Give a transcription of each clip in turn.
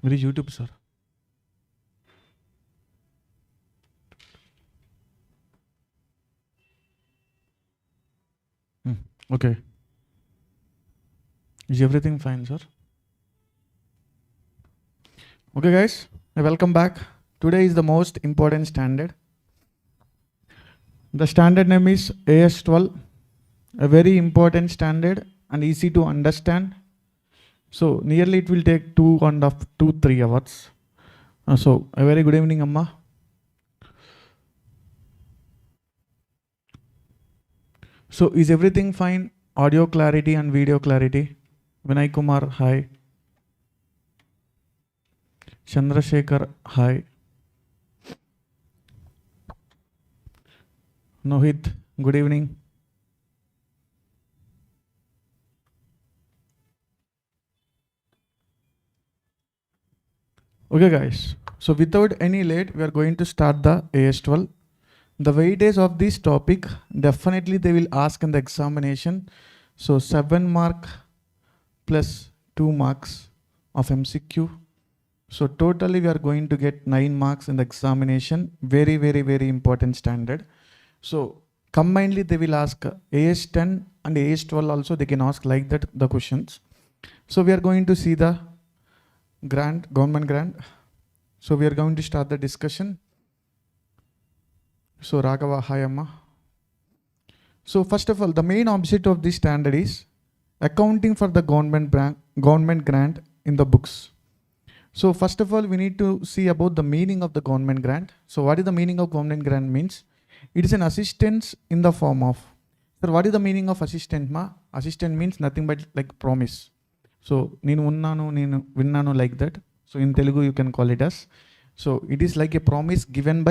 Where is YouTube, sir? Okay. Is everything fine, sir? Okay, guys, welcome back. Today is the most important standard. The standard name is AS12, a very important standard and easy to understand. So nearly it will take 2.5 to 3 hours. So a very good evening, Amma. So is everything fine? Audio clarity and video clarity. Vinay Kumar, hi. Chandrasekhar, hi. Nohit, good evening. Okay, guys. So without any late, we are going to start the AS12. The weightage of this topic, definitely they will ask in the examination. So 7 mark plus 2 marks of MCQ. So totally we are going to get 9 marks in the examination. Very, very, very important standard. So combinedly they will ask AS10 and AS12 also. They can ask like that the questions. So we are going to see the grant, government grant. So we are going to start the discussion. So Raghava, hi Amma. So first of all, the main objective of this standard is accounting for the government grant in the books. So first of all, we need to see about the meaning of the government grant. So what is the meaning of government grant means? It is an assistance in the form of. Sir, what is the meaning of assistant ma? Assistant means nothing but like promise. So nenu unnanu, nenu vinnanu like that. So in Telugu you can call it as. So it is like a promise given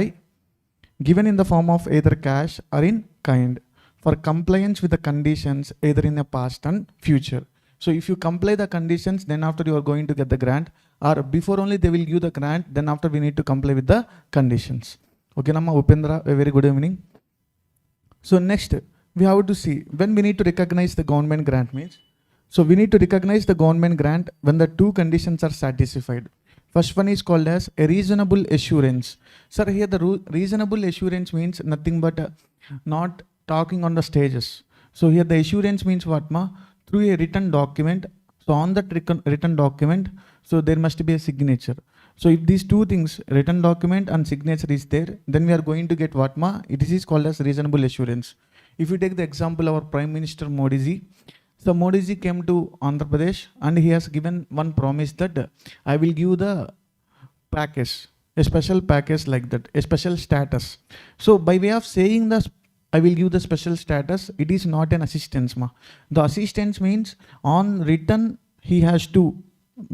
in the form of either cash or in kind for compliance with the conditions either in the past and future. So if you comply the conditions, then after you are going to get the grant, or before only they will give the grant, then after we need to comply with the conditions. Okay, Nama Upendra, a very good evening. So next, we have to see when we need to recognize the government grant means. So we need to recognize the government grant when the two conditions are satisfied. First one is called as a reasonable assurance. Sir, here the reasonable assurance means nothing but not talking on the stages. So here the assurance means what ma? Through a written document. So on that written document, so there must be a signature. So if these two things, written document and signature is there, then we are going to get what ma? It is called as reasonable assurance. If you take the example of our Prime Minister Modi ji, so Modi ji came to Andhra Pradesh and he has given one promise that I will give the package, a special package like that, a special status. So by way of saying the I will give the special status, it is not an assistance ma. The assistance means on written he has to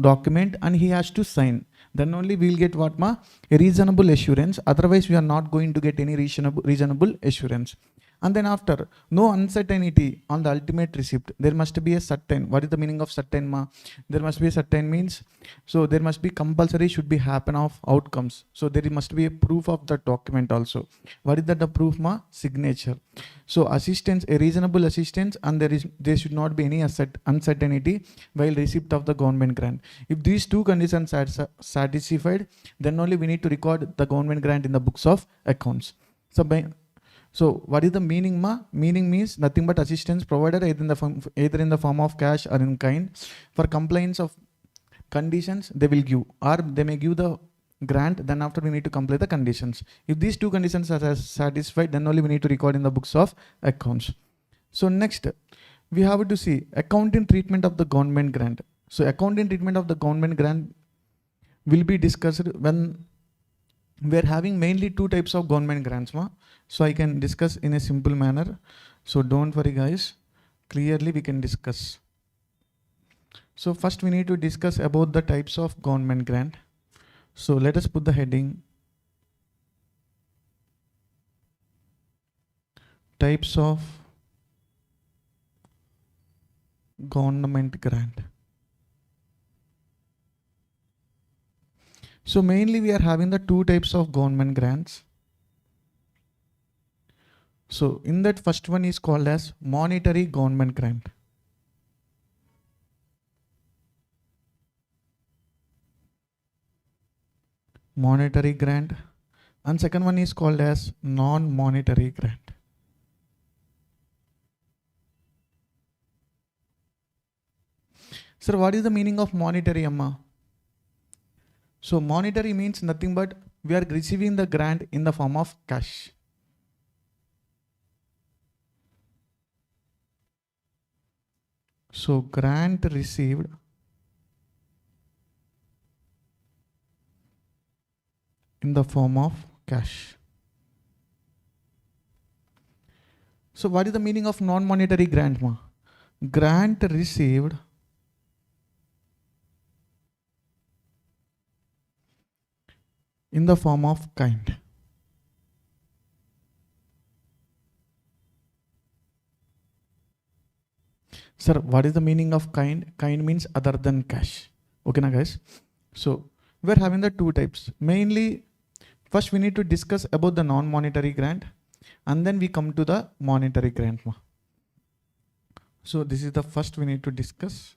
document and he has to sign. Then only we will get what ma? A reasonable assurance. Otherwise we are not going to get any reasonable assurance. And then after, no uncertainty on the ultimate receipt. There must be a certain. What is the meaning of certain ma? There must be a certain means. So there must be compulsory should be happen of outcomes. So there must be a proof of the document also. What is that the proof ma? Signature. So assistance, a reasonable assistance, and there should not be any uncertainty while receipt of the government grant. If these two conditions are satisfied, then only we need to record the government grant in the books of accounts. So what is the meaning ma? Meaning means nothing but assistance provided either in the form of cash or in kind for compliance of conditions they will give, or they may give the grant, then after we need to comply the conditions. If these two conditions are satisfied, then only we need to record in the books of accounts. So next, we have to see accounting treatment of the government grant. So accounting treatment of the government grant will be discussed when we are having mainly two types of government grants ma. So I can discuss in a simple manner. So don't worry guys, clearly we can discuss. So first we need to discuss about the types of government grant. So let us put the heading types of government grant. So mainly we are having the two types of government grants. So in that first one is called as monetary government grant. monetary grant, and second one is called as non-monetary grant. Sir, what is the meaning of monetary, Amma? So monetary means nothing but we are receiving the grant in the form of cash. So grant received in the form of cash. So what is the meaning of non-monetary grant, ma? Grant received in the form of kind. Sir, what is the meaning of kind? Kind means other than cash. Okay, na guys? So we're having the two types. Mainly, first we need to discuss about the non-monetary grant, and then we come to the monetary grant, ma. So this is the first we need to discuss,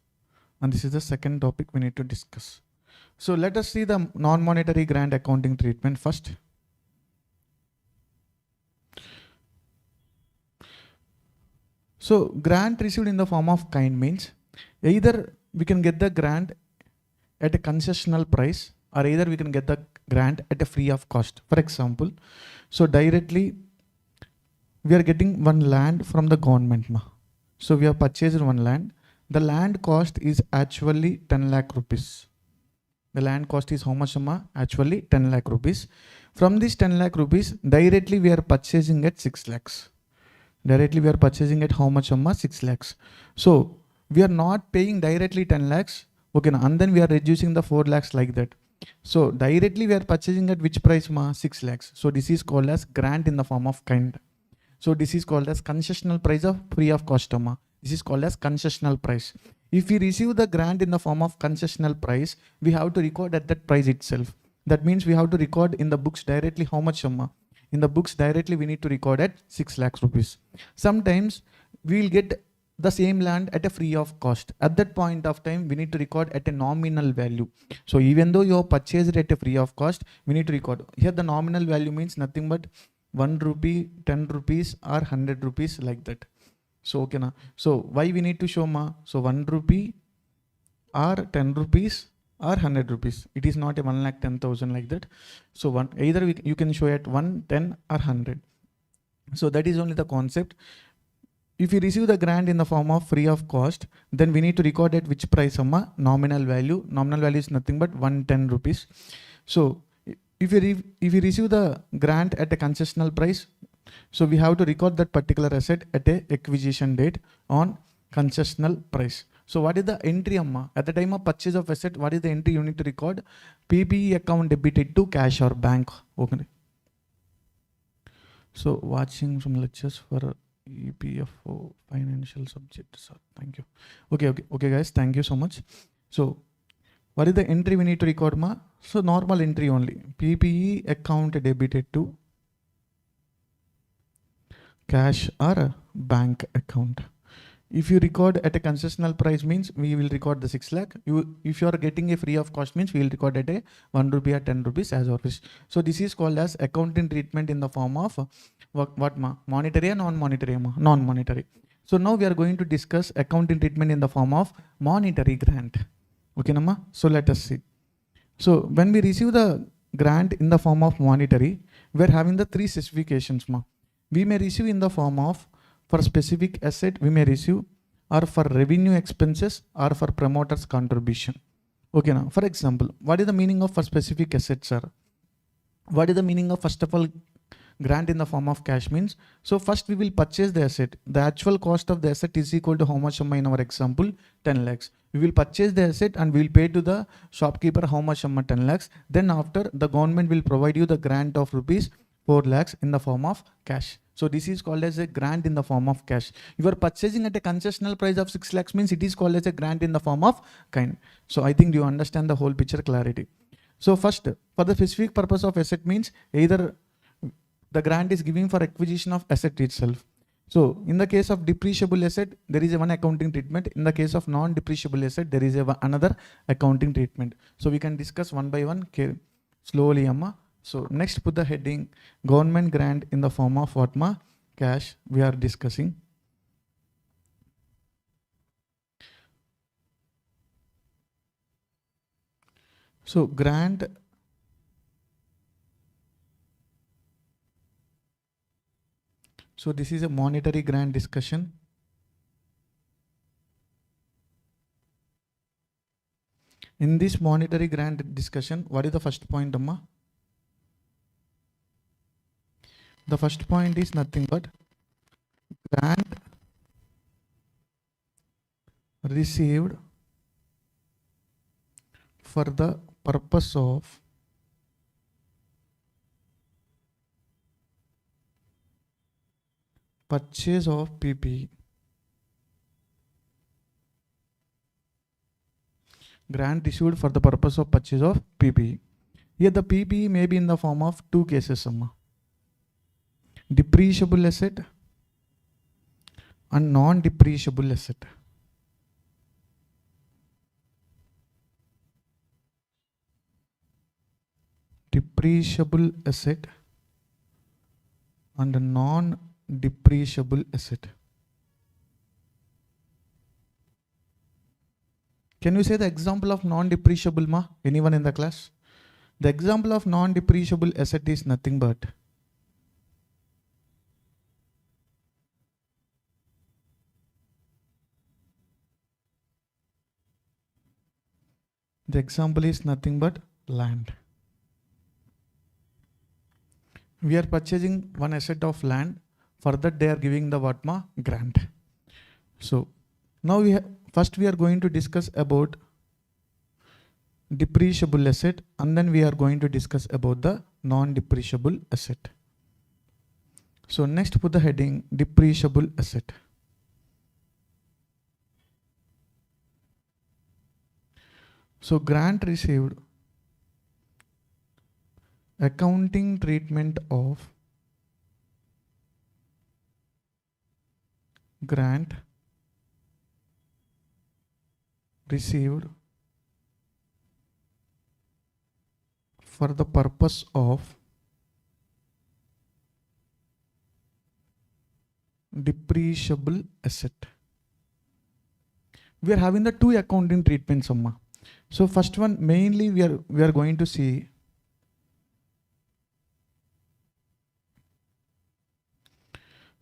and this is the second topic we need to discuss. So let us see the non-monetary grant accounting treatment first. So grant received in the form of kind means either we can get the grant at a concessional price, or either we can get the grant at a free of cost. For example, so directly we are getting one land from the government, ma. So we have purchased one land. The land cost is actually 10 lakh rupees. The land cost is how much, ma? Actually 10 lakh rupees. From this 10 lakh rupees, directly we are purchasing at 6 lakhs. Directly we are purchasing at how much, amma? 6 lakhs. So we are not paying directly 10 lakhs. Okay, and then we are reducing the 4 lakhs like that. So directly we are purchasing at which price, ma? 6 lakhs. So this is called as grant in the form of kind. So this is called as concessional price of free of cost, ma. This is called as concessional price. If we receive the grant in the form of concessional price, we have to record at that price itself. That means we have to record in the books directly how much, amma? In the books directly we need to record at 6 lakhs rupees. Sometimes we will get the same land at a free of cost. At that point of time, we need to record at a nominal value. So even though you have purchased it at a free of cost, we need to record. Here the nominal value means nothing but 1 rupee, 10 rupees or 100 rupees like that. So okay na. So why we need to show, ma? So 1 rupee or 10 rupees or 100 rupees. It is not a 1,10,000 like that. So either you can show at 1, 10 or 100. So that is only the concept. If you receive the grant in the form of free of cost, then we need to record at which price, amma? Nominal value. Nominal value is nothing but 110 rupees. So if you receive the grant at a concessional price, so we have to record that particular asset at a acquisition date on concessional price. So what is the entry, amma? At the time of purchase of asset, what is the entry you need to record? PPE account debited to cash or bank. Okay. So watching some lectures for EPFO financial subjects. Thank you. Okay guys, thank you so much. So what is the entry we need to record, ma? So normal entry only. PPE account debited to cash or bank account. If you record at a concessional price means we will record the 6 lakh. If you are getting a free of cost means we will record at a 1 rupee or 10 rupees as always. So this is called as accounting treatment in the form of what ma? Monetary and non-monetary, ma? Non-monetary. So now we are going to discuss accounting treatment in the form of monetary grant. Okay, nama? So let us see. So when we receive the grant in the form of monetary, we are having the 3 specifications, ma. We may receive in the form of for specific asset we may receive, or for revenue expenses, or for promoter's contribution. Okay, now for example, what is the meaning of for specific asset, sir? What is the meaning of first of all grant in the form of cash means? So first we will purchase the asset. The actual cost of the asset is equal to how much, in our example 10 lakhs. We will purchase the asset and we will pay to the shopkeeper how much, 10 lakhs. Then after the government will provide you the grant of rupees 4 lakhs in the form of cash. So this is called as a grant in the form of cash. You are purchasing at a concessional price of 6 lakhs means it is called as a grant in the form of kind. So I think you understand the whole picture clarity. So first, for the specific purpose of asset means either the grant is giving for acquisition of asset itself. So in the case of depreciable asset, there is a one accounting treatment. In the case of non-depreciable asset, there is another accounting treatment. So we can discuss one by one. slowly, amma. So next put the heading government grant in the form of what ma? Cash we are discussing. So grant, so this is a monetary grant discussion. In this monetary grant discussion, what is the first point, amma? The first point is nothing but grant received for the purpose of purchase of PPE. Grant issued for the purpose of purchase of PPE. Here the PPE may be in the form of two cases, amma. Depreciable asset and non-depreciable asset. Depreciable asset and non-depreciable asset. Can you say the example of non-depreciable, ma? Anyone in the class? The example of non-depreciable asset is nothing but land. We are purchasing one asset of land. For that they are giving the what ma? Grant. So now first we are going to discuss about depreciable asset, and then we are going to discuss about the non-depreciable asset. So next put the heading depreciable asset. So grant received accounting treatment of grant received for the purpose of depreciable asset. We are having the two accounting treatments, amma. So first one mainly we are going to see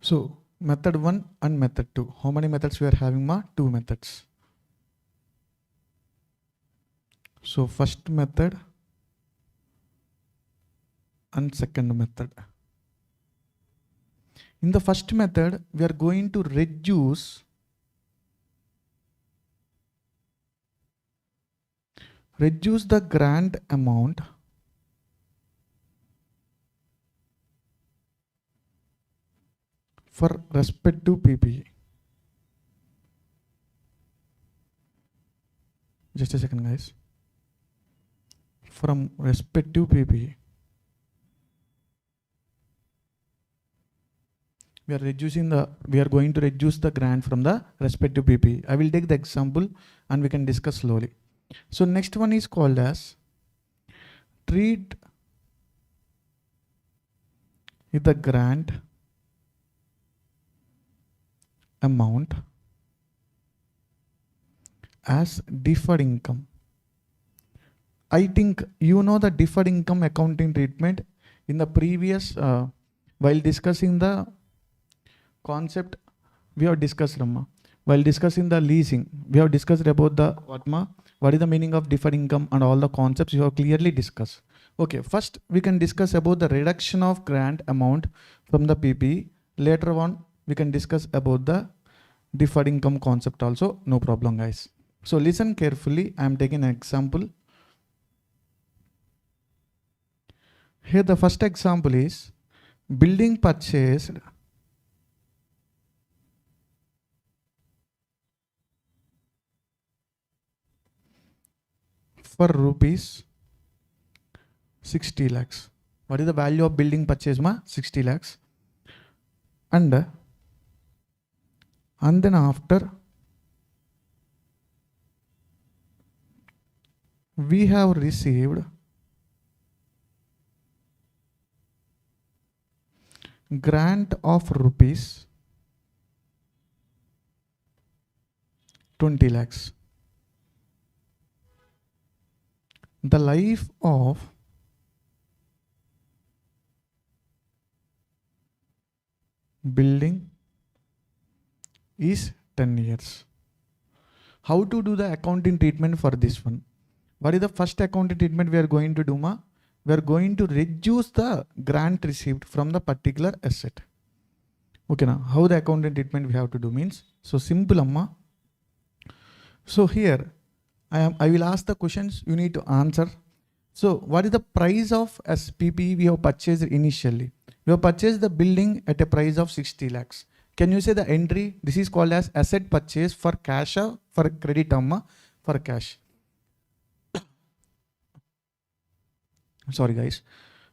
so method 1 and method 2. How many methods we are having, ma? 2 methods. So first method and second method. In the first method, we are going to reduce the grant amount for respective PPE. Just a second, guys. From respective PPE. We are going to reduce the grant from the respective PPE. I will take the example and we can discuss slowly. So next one is called as treat the grant amount as deferred income. I think you know the deferred income accounting treatment. In the previous, while discussing the concept, we have discussed, Rama. While discussing the leasing, we have discussed about the what is the meaning of deferred income and all the concepts you have clearly discussed. Okay, first we can discuss about the reduction of grant amount from the PPE. Later on, we can discuss about the deferred income concept also. No problem, guys. So listen carefully. I am taking an example. Here the first example is building purchased for rupees 60 lakhs. What is the value of building purchase, ma? 60 lakhs. And then after we have received grant of rupees 20 lakhs. The life of building is 10 years. How to do the accounting treatment for this one? What is the first accounting treatment we are going to do, ma? We are going to reduce the grant received from the particular asset. Okay, now how the accounting treatment we have to do means, so simple, amma. So here I will ask the questions, you need to answer. So what is the price of SPP we have purchased initially? We have purchased the building at a price of 60 lakhs. Can you say the entry? This is called as asset purchase for cash or for credit, amma? For cash. Sorry guys.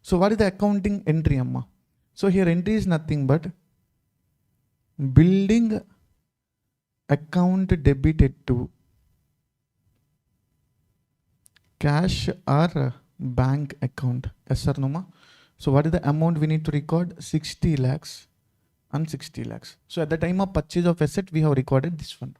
So what is the accounting entry, amma? So here entry is nothing but building account debited to cash or bank account. Yes sir, no ma? So what is the amount we need to record? 60 lakhs and 60 lakhs. So at the time of purchase of asset, we have recorded this one.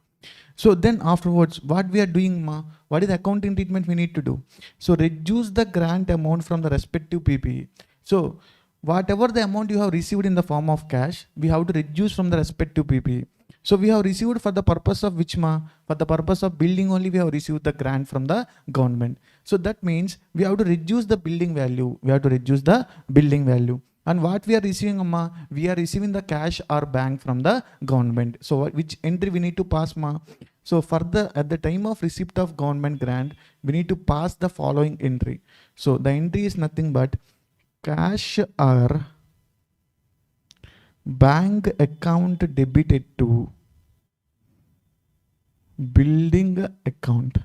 So then afterwards, what we are doing, ma? What is the accounting treatment we need to do? So reduce the grant amount from the respective PPE. So whatever the amount you have received in the form of cash, we have to reduce from the respective PPE. So we have received for the purpose of which, ma? For the purpose of building only we have received the grant from the government. So that means we have to reduce the building value. We have to reduce the building value. And what we are receiving, ma? We are receiving the cash or bank from the government. So which entry we need to pass, ma? So further, at the time of receipt of government grant, we need to pass the following entry. So the entry is nothing but cash or bank account debited to building account.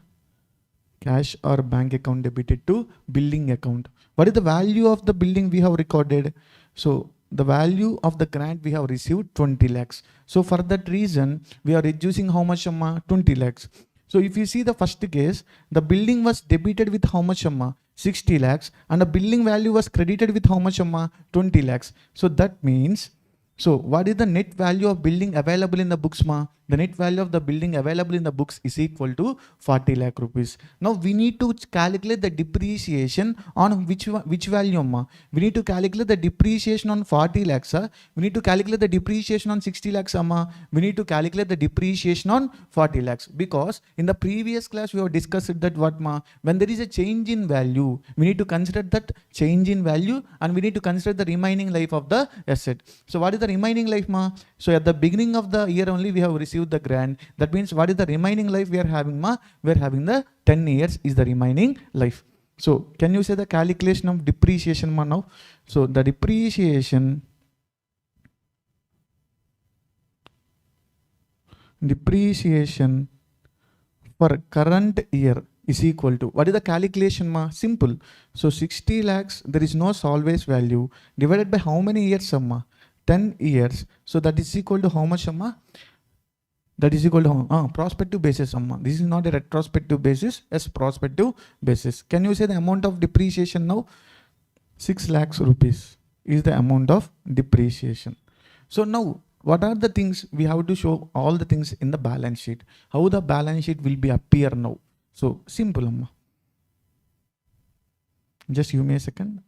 Cash or bank account debited to building account. What is the value of the building we have recorded? So the value of the grant we have received 20 lakhs. So for that reason, we are reducing how much, amma? 20 lakhs. So if you see the first case, the building was debited with how much, amma? 60 lakhs, and the building value was credited with how much, amma? 20 lakhs. So that means, so what is the net value of building available in the books, ma? The net value of the building available in the books is equal to 40 lakh rupees. Now we need to calculate the depreciation on which value, ma? We need to calculate the depreciation on 40 lakhs. We need to calculate the depreciation on 60 lakhs, ma? We need to calculate the depreciation on 40 lakhs, because in the previous class we have discussed that what, ma? When there is a change in value, we need to consider that change in value, and we need to consider the remaining life of the asset. So what is the remaining life, ma? So at the beginning of the year only we have received the grant. That means what is the remaining life we are having, ma? We are having the 10 years is the remaining life. So can you say the calculation of depreciation, ma, now? So the depreciation for current year is equal to, what is the calculation, ma? Simple. So 60 lakhs, there is no solvay's value, divided by how many years, ma? 10 years. So that is equal to how much, amma? That is equal to prospective basis, amma. This is not a retrospective basis, as prospective basis. Can you say the amount of depreciation now? 6 lakhs rupees is the amount of depreciation. So now, what are the things we have to show? All the things in the balance sheet. How the balance sheet will be appear now? So simple, amma. Just give me a second.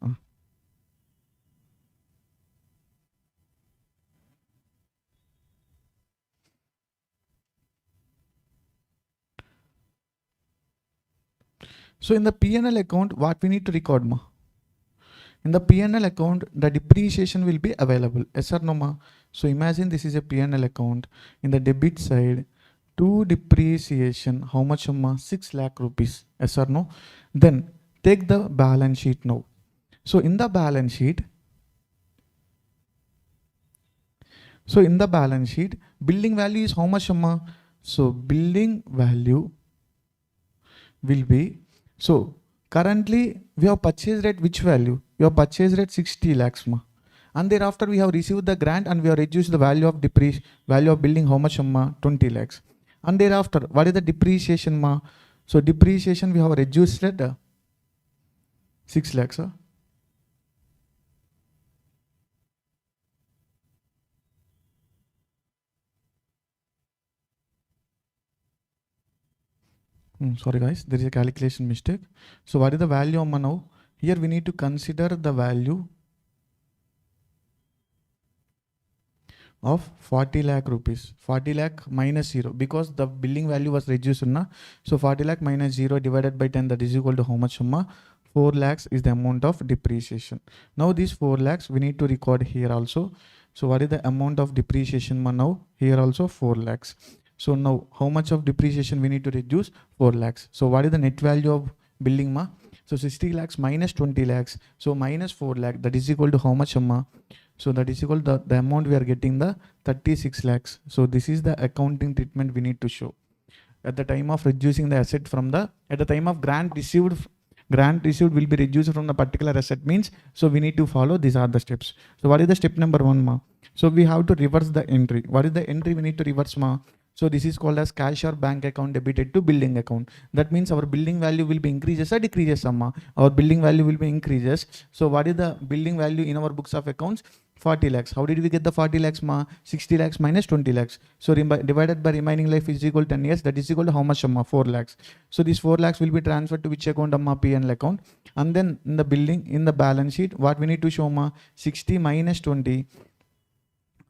So in the P&L account, what we need to record, ma? In the P&L account, the depreciation will be available. Yes or no, ma? So imagine this is a P&L account. In the debit side, to depreciation, how much, ma? 6 lakh rupees. Yes or no? Then take the balance sheet now. So in the balance sheet, building value is how much, ma? So building value will be, so currently we have purchased at which value? We have purchased at 60 lakhs, ma. And thereafter we have received the grant and we have reduced the value of building how much, ma? 20 lakhs. And thereafter, what is the depreciation, ma? So depreciation we have reduced at 6 lakhs. Sorry guys, there is a calculation mistake. So what is the value amma now? Here we need to consider the value of 40 lakh rupees. 40 lakh minus 0 because the billing value was reduced na. So 40 lakh minus 0 divided by 10, that is equal to how much amma? 4 lakhs is the amount of depreciation. Now these 4 lakhs we need to record here also. So what is the amount of depreciation ma now? Here also 4 lakhs. So now how much of depreciation we need to reduce? 4 lakhs. So what is the net value of billing ma? So 60 lakhs minus 20 lakhs. So minus 4 lakh, that is equal to how much amma? So that is equal to the amount we are getting, the 36 lakhs. So this is the accounting treatment we need to show. At the time of reducing the asset from the, at the time of grant received will be reduced from the particular asset means, so we need to follow, these are the steps. So what is the step number 1 ma? So we have to reverse the entry. What is the entry we need to reverse ma? So this is called as cash or bank account debited to billing account. That means our billing value will be increases or decreases amma. Our billing value will be increases. So what is the billing value in our books of accounts? 40 lakhs. How did we get the 40 lakhs ma? 60 lakhs minus 20 lakhs. So divided by remaining life is equal to 10 years. That is equal to how much amma? 4 lakhs. So these 4 lakhs will be transferred to which account amma? P&L account. And then in the billing, in the balance sheet, what we need to show ma? 60 minus 20.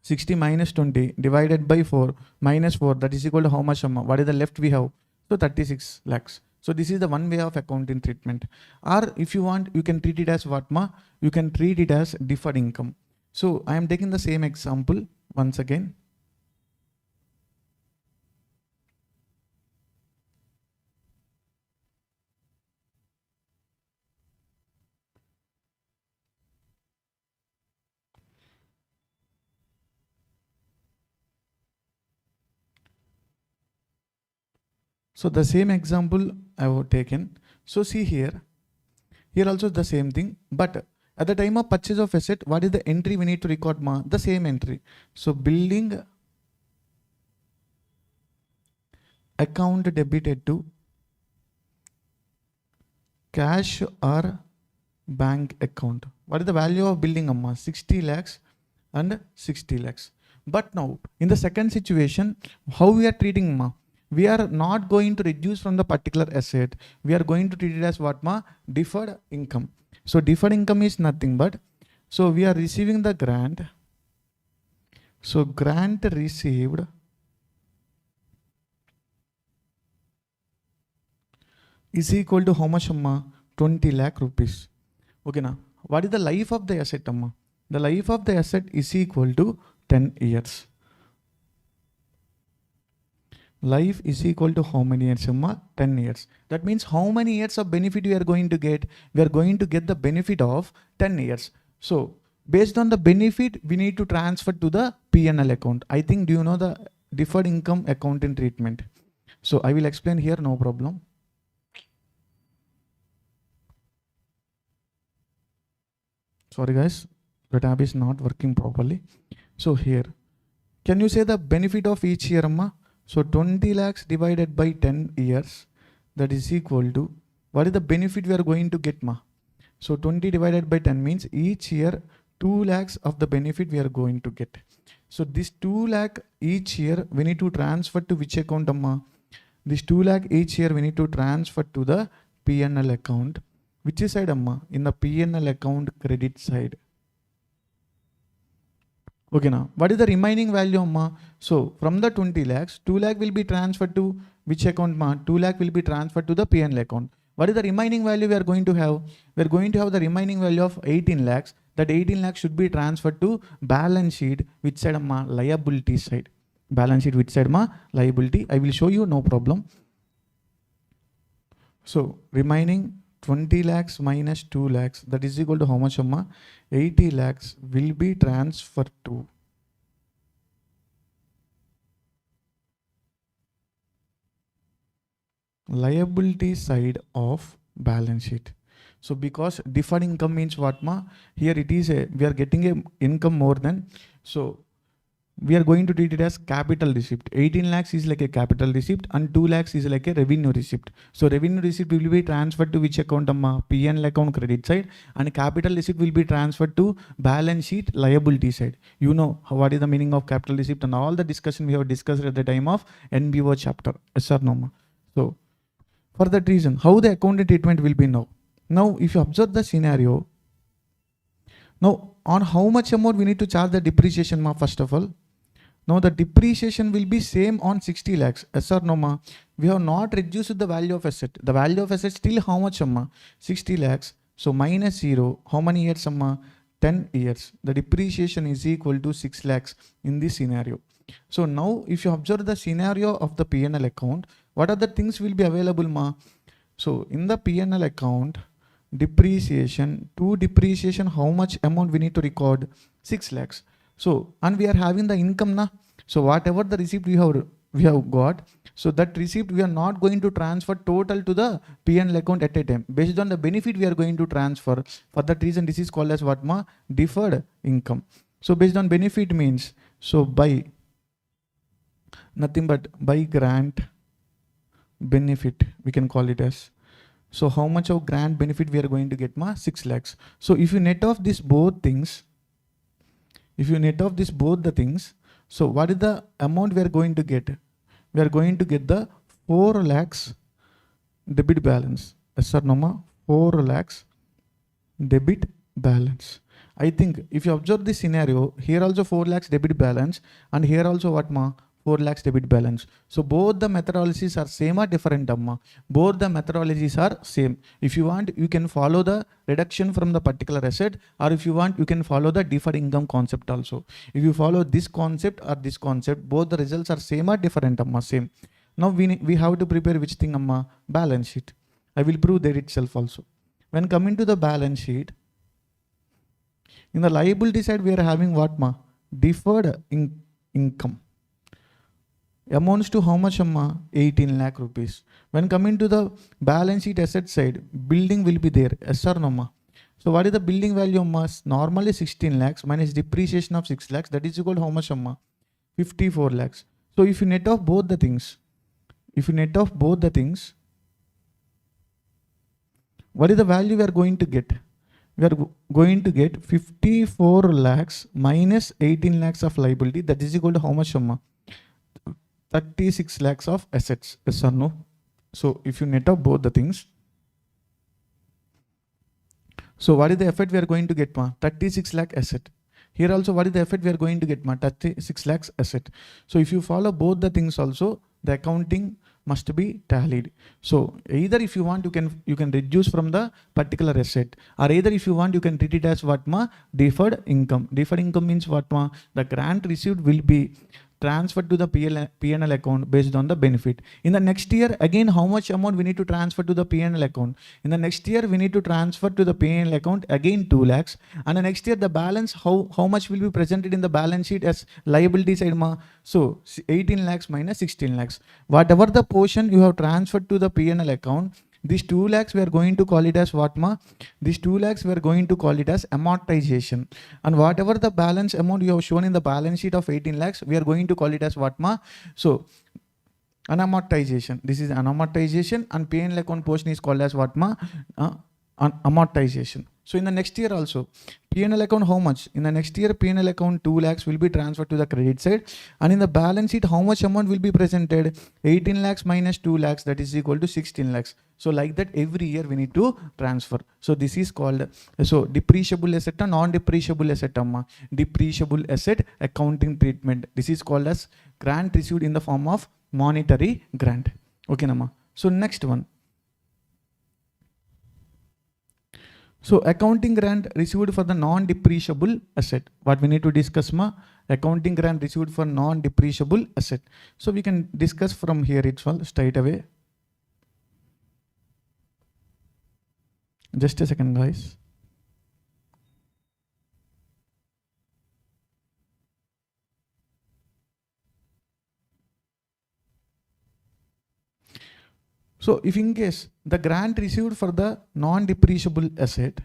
60 minus 20 divided by 4 minus 4, that is equal to how much amma? What is the left we have? So 36 lakhs. So this is the one way of accounting treatment. Or if you want, you can treat it as what ma? You can treat it as deferred income. So I am taking the same example once again. So the same example I have taken. So see here also the same thing, but at the time of purchase of asset, what is the entry we need to record ma? The same entry. So billing account debited to cash or bank account. What is the value of billing amma? 60 lakhs and 60 lakhs. But now in the second situation, how we are treating ma? We are not going to reduce from the particular asset. We are going to treat it as what ma? Deferred income. So deferred income is nothing but, so we are receiving the grant. So grant received is equal to how much amma? 20 lakh rupees. Okay now, what is the life of the asset amma? The life of the asset is equal to 10 years. Life is equal to how many years amma? 10 years. That means how many years of benefit we are going to get? We are going to get the benefit of 10 years. So based on the benefit, we need to transfer to the P&L account. I think, do you know the deferred income accounting treatment? So I will explain here, no problem. Sorry guys, the tab is not working properly. So here, can you say the benefit of each year amma? So 20 lakhs divided by 10 years, that is equal to, what is the benefit we are going to get ma? So 20 divided by 10 means each year 2 lakhs of the benefit we are going to get. So this 2 lakh each year we need to transfer to which account amma? This 2 lakh each year we need to transfer to the P&L account. Which side amma? In the P&L account credit side. Okay now, what is the remaining value amma? So from the 20 lakhs, 2 lakh will be transferred to which account ma? 2 lakh will be transferred to the P&L account. What is the remaining value we are going to have? We are going to have the remaining value of 18 lakhs. That 18 lakhs should be transferred to balance sheet, which side amma? Liability side. Balance sheet which side ma? Liability. I will show you, no problem. So remaining 20 lakhs minus 2 lakhs, that is equal to how much amma? 80 lakhs will be transferred to liability side of balance sheet. So because deferred income means what ma? Here it is we are getting a income more than, so we are going to treat it as capital receipt. 18 lakhs is like a capital receipt and 2 lakhs is like a revenue receipt. So revenue receipt will be transferred to which account amma? P&L account credit side, and capital receipt will be transferred to balance sheet liability side. You know what is the meaning of capital receipt and all the discussion we have discussed at the time of NBO chapter. Yes or no ma? So For that reason, how the accounting treatment will be now. Now, if you observe the scenario, now on how much amount we need to charge the depreciation, ma, first of all. Now the depreciation will be same on 60 lakhs. Yes or no, ma? We have not reduced the value of asset. The value of asset still how much, amma? 60 lakhs. So minus 0. How many years, amma? 10 years. The depreciation is equal to 6 lakhs in this scenario. So now if you observe the scenario of the P&L account, what are the things will be available, ma? So in the P&L account, depreciation, to depreciation, how much amount we need to record? 6 lakhs. So, and we are having the income, na? So whatever the receipt we have got, so that receipt we are not going to transfer total to the P&L account at a time. Based on the benefit we are going to transfer. For that reason, this is called as what, ma? Deferred income. So based on benefit means, so by nothing but by grant benefit, we can call it as. So how much of grant benefit we are going to get, ma? 6 lakhs. So if you net off this both things, so what is the amount we are going to get? We are going to get the 4 lakhs debit balance. Yes or no, ma? 4 lakhs debit balance. I think if you observe this scenario, here also 4 lakhs debit balance, and here also what, ma? 4 lakhs debit balance. So both the methodologies are same or different, amma? Both the methodologies are same. If you want, you can follow the reduction from the particular asset, or if you want, you can follow the deferred income concept also. If you follow this concept or this concept, both the results are same or different, amma? Same. Now we have to prepare which thing, amma? Balance sheet. I will prove that itself also. When coming to the balance sheet, in the liability side, we are having what, ma? Deferred income. Amounts to how much, amma? 18 lakh rupees. When coming to the balance sheet asset side, building will be there. Yes or no, ma? So what is the building value, amma? Normally 16 lakhs minus depreciation of 6 lakhs. That is equal to how much, amma? 54 lakhs. So if you net off both the things, what is the value we are going to get? We are going to get 54 lakhs minus 18 lakhs of liability. That is equal to how much, amma? 36 lakhs of assets. Yes or no? So if you net off both the things, so what is the effect we are going to get, ma? 36 lakh asset. Here also what is the effect we are going to get, ma? 36 lakhs asset. So if you follow both the things also, the accounting must be tallied. So either if you want, you can reduce from the particular asset, or either if you want, you can treat it as what, ma? Deferred income. Deferred income means what, ma? The grant received will be transferred to the P&L account based on the benefit. In the next year, again, how much amount we need to transfer to the P&L account? In the next year, we need to transfer to the P&L account again 2 lakhs. And the next year, the balance, how much will be presented in the balance sheet as liability side, ma? So 18 lakhs minus 16 lakhs. Whatever the portion you have transferred to the P&L account, these 2 lakhs we are going to call it as what, ma? These 2 lakhs we are going to call it as amortization. And whatever the balance amount you have shown in the balance sheet of 18 lakhs, we are going to call it as what, ma? So amortization. This is an amortization, and P&L account portion is called as what, ma? Amortization. So in the next year also, P&L account how much? In the next year, P&L account 2 lakhs will be transferred to the credit side. And in the balance sheet, how much amount will be presented? 18 lakhs minus 2 lakhs, that is equal to 16 lakhs. So like that, every year we need to transfer. So this is called, so depreciable asset or non-depreciable asset, amma? Depreciable asset accounting treatment. This is called as grant received in the form of monetary grant. Okay, nama. So next one. So accounting grant received for the non-depreciable asset. What we need to discuss, ma? Accounting grant received for non-depreciable asset. So we can discuss from here itself straight away. Just a second, guys. So if in case the grant received for the non-depreciable asset,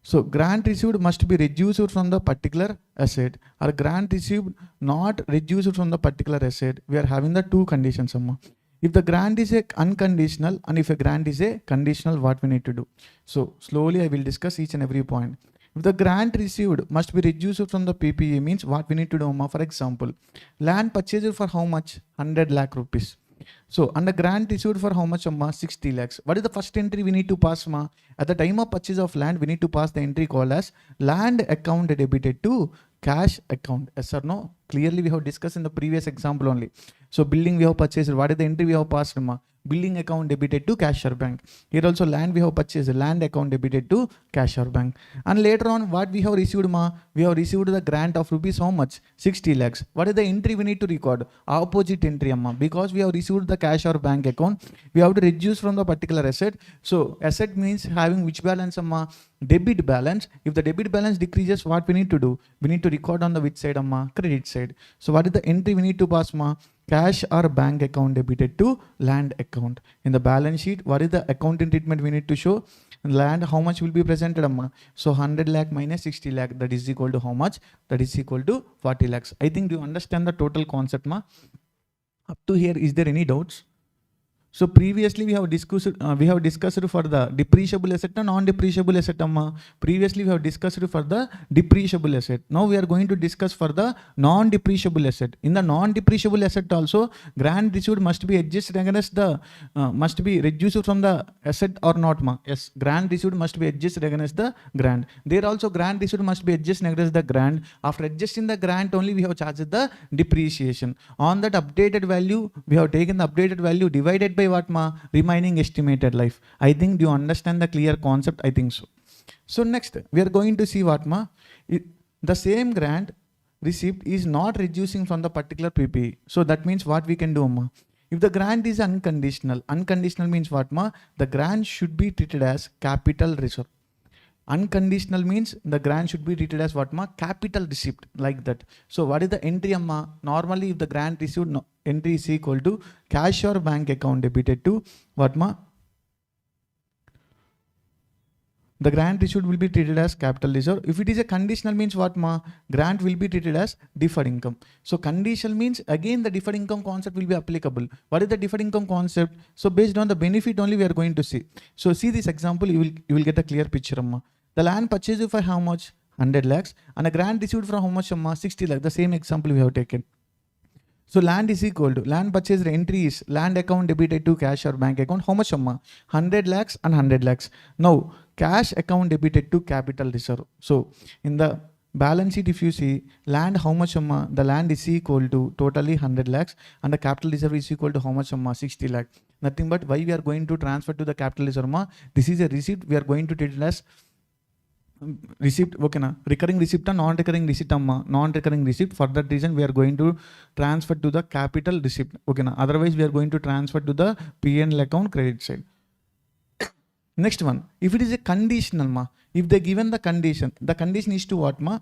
so grant received must be reduced from the particular asset, or grant received not reduced from the particular asset, we are having the two conditions, amma. If the grant is a unconditional and if a grant is a conditional, what we need to do? So slowly I will discuss each and every point. If the grant received must be reduced from the PPA means what we need to do, amma? For example, land purchased for how much? 100 lakh rupees. So, and the grant issued for how much, amma? 60 lakhs. What is the first entry we need to pass, ma? At the time of purchase of land, we need to pass the entry called as land account debited to cash account. Yes or no? Clearly, we have discussed in the previous example only. So, building we have purchased. What is the entry we have passed, ma? Building account debited to cash or bank. Here also land we have purchased, land account debited to cash or bank. And later on, what we have received, ma? We have received the grant of rupees how much? 60 lakhs. What is the entry we need to record? Opposite entry, amma. Because we have received the cash or bank account, we have to reduce from the particular asset. So asset means having which balance, amma? Debit balance. If the debit balance decreases, what we need to do? We need to record on the which side, amma? Credit side. So what is the entry we need to pass, ma? Cash or bank account debited to land account. In the balance sheet, what is the accounting treatment we need to show? Land, how much will be presented, amma? So 100 lakh minus 60 lakh, that is equal to how much? That is equal to 40 lakhs. I think you understand the total concept, ma? Up to here, is there any doubts? So previously we have discussed for the depreciable asset and non-depreciable asset, amma. Previously we have discussed for the depreciable asset. Now we are going to discuss for the non-depreciable asset. In the non-depreciable asset also, grant received must be adjusted against the must be reduced from the asset or not, ma? Yes, grant received must be adjusted against the grant. There also grant received must be adjusted against the grant. After adjusting the grant only, we have charged the depreciation. On that updated value, we have taken the updated value divided by what, ma? Remaining estimated life. I think, do you understand the clear concept? I think so. So next we are going to see what, ma? The same grant receipt is not reducing from the particular PPE. So that means what we can do, ma? If the grant is unconditional means what, ma? The grant should be treated as capital reserve. Unconditional means the grant should be treated as what, ma? Capital receipt, like that. So what is the entry, amma? Normally if the grant received, no, entry is equal to cash or bank account debited to what, ma? The grant issued will be treated as capital reserve. If it is a conditional means what, ma? Grant will be treated as deferred income. So conditional means again the deferred income concept will be applicable. What is the deferred income concept? So based on the benefit only we are going to see. So see this example, you will get a clear picture, amma. The land purchased for how much? 100 lakhs. And a grant issued for how much, amma? 60 lakhs. The same example we have taken. So land is equal to, land purchased entry is land account debited to cash or bank account. How much, amma? 100 lakhs and 100 lakhs. Now cash account debited to capital reserve. So in the balance sheet, if you see land, how much, amma? The land is equal to totally 100 lakhs and the capital reserve is equal to how much, amma? 60 lakh. Nothing but why we are going to transfer to the capital reserve, amma? This is a receipt. We are going to treat it as receipt, okay na? Recurring receipt and non-recurring receipt, amma. Non-recurring receipt. For that reason, we are going to transfer to the capital receipt, okay na? Otherwise, we are going to transfer to the P&L account credit side. Next one, if it is a conditional, ma, if they given the condition is to what, ma?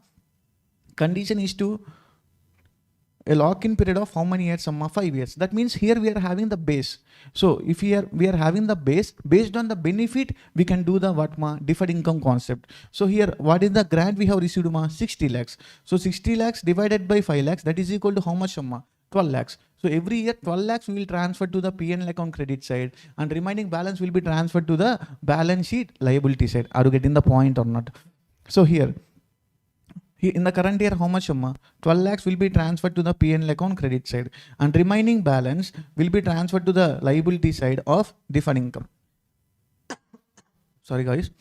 Condition is to a lock-in period of how many years, amma? 5 years. That means here we are having the base. So if we are having the base, based on the benefit, we can do the what, ma? Deferred income concept. So here, what is the grant we have received, ma? 60 lakhs. So 60 lakhs divided by 5 lakhs, that is equal to how much, amma? 12 lakhs. So every year 12 lakhs we will transfer to the P&L account credit side and remaining balance will be transferred to the balance sheet liability side. Are you getting the point or not? So here in the current year, how much, amma? 12 lakhs will be transferred to the P&L account credit side and remaining balance will be transferred to the liability side of deferred income. Sorry guys.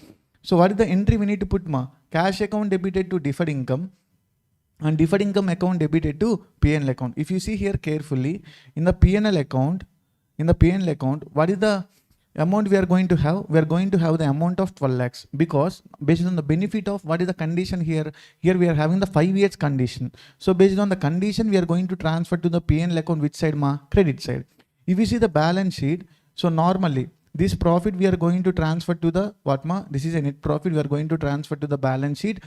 So what is the entry we need to put, ma? Cash account debited to deferred income and deferred income account debited to P&L account. If you see here carefully, in the P&L account, what is the amount we are going to have? We are going to have the amount of 12 lakhs because based on the benefit of what is the condition here? Here we are having the 5 years condition. So based on the condition, we are going to transfer to the P&L account which side, ma? Credit side. If you see the balance sheet, so normally this profit we are going to transfer to the what, ma? This is a net profit we are going to transfer to the balance sheet.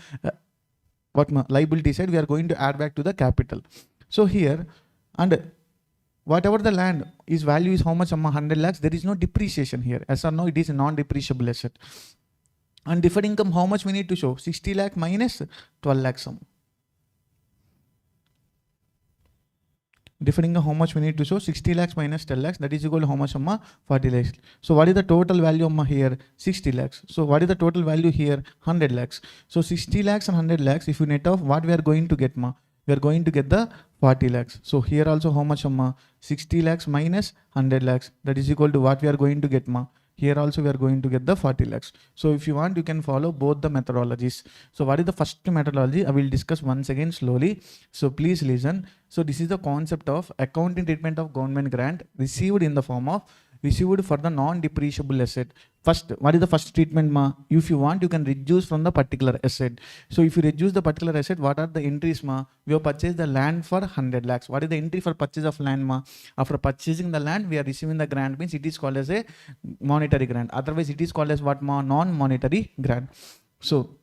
What, ma? Liability side we are going to add back to the capital. So here, and whatever the land is value is how much, amma? 100 lakhs. There is no depreciation here. As or no, it is a non-depreciable asset. And deferred income, how much we need to show? 60 lakh minus 12 lakhs. Deferred income, how much we need to show? 60 lakhs minus 10 lakhs. That is equal to how much, amma? 40 lakhs. So what is the total value, amma, here? 60 lakhs. So what is the total value here? 100 lakhs. So 60 lakhs and 100 lakhs, if you net off, what we are going to get, ma? We are going to get the 40 lakhs. So here also how much amma? 60 lakhs minus 100 lakhs. That is equal to what we are going to get ma? Here also we are going to get the 40 lakhs. So if you want, you can follow both the methodologies. So what is the first methodology? I will discuss once again slowly. So please listen. So this is the concept of accounting treatment of government grant received in the form of received for the non-depreciable asset. First, what is the first treatment ma? If you want, you can reduce from the particular asset. So if you reduce the particular asset, what are the entries ma? We have purchased the land for 100 lakhs. What is the entry for purchase of land ma? After purchasing the land, we are receiving the grant, means it is called as a monetary grant. Otherwise, it is called as what ma? Non-monetary grant. So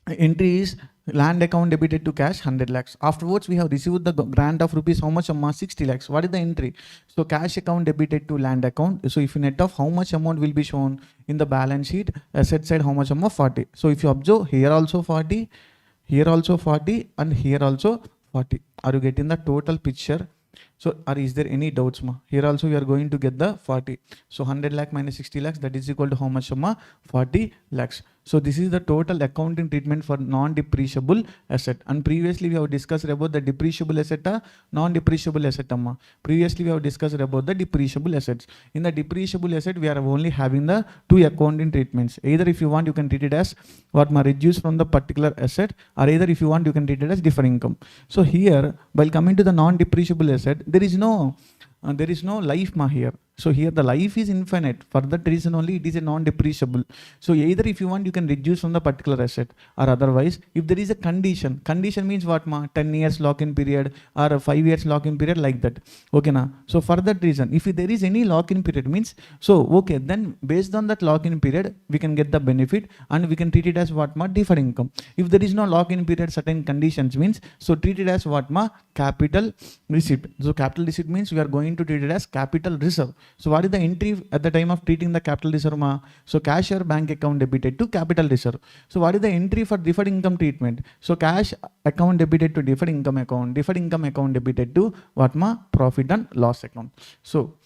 entry is land account debited to cash 100 lakhs. Afterwards, we have received the grant of rupees how much amount? 60 lakhs. What is the entry? So cash account debited to land account. So if you net off, how much amount will be shown in the balance sheet? Asset side, how much amount? 40. So if you observe, here also 40, here also 40, and here also 40. Are you getting the total picture? So is there any doubts ma? Here also we are going to get the 40. So 100 lakh minus 60 lakhs, that is equal to how much ma? 40 lakhs. So this is the total accounting treatment for non-depreciable asset. And previously we have discussed about the depreciable asset, non-depreciable asset. Previously we have discussed about the depreciable assets. In the depreciable asset, we are only having the two accounting treatments. Either if you want, you can treat it as what ma? Reduce from the particular asset, or either if you want, you can treat it as deferred income. So here, while coming to the non-depreciable asset, there is no life ma here. So here the life is infinite. For that reason only it is a non-depreciable. So either if you want, you can reduce from the particular asset, or otherwise if there is a condition. Condition means what ma? 10 years lock-in period or 5 years lock-in period, like that. Okay na? So for that reason, if there is any lock-in period means, so okay, then based on that lock-in period, we can get the benefit and we can treat it as what ma? Deferred income. If there is no lock-in period, certain conditions means, so treat it as what ma? Capital receipt. So capital receipt means we are going to treat it as capital reserve. So what is the entry at the time of treating the capital reserve ma? So cash or bank account debited to capital reserve. So what is the entry for deferred income treatment? So cash account debited to deferred income account debited to what ma? Profit and loss account. So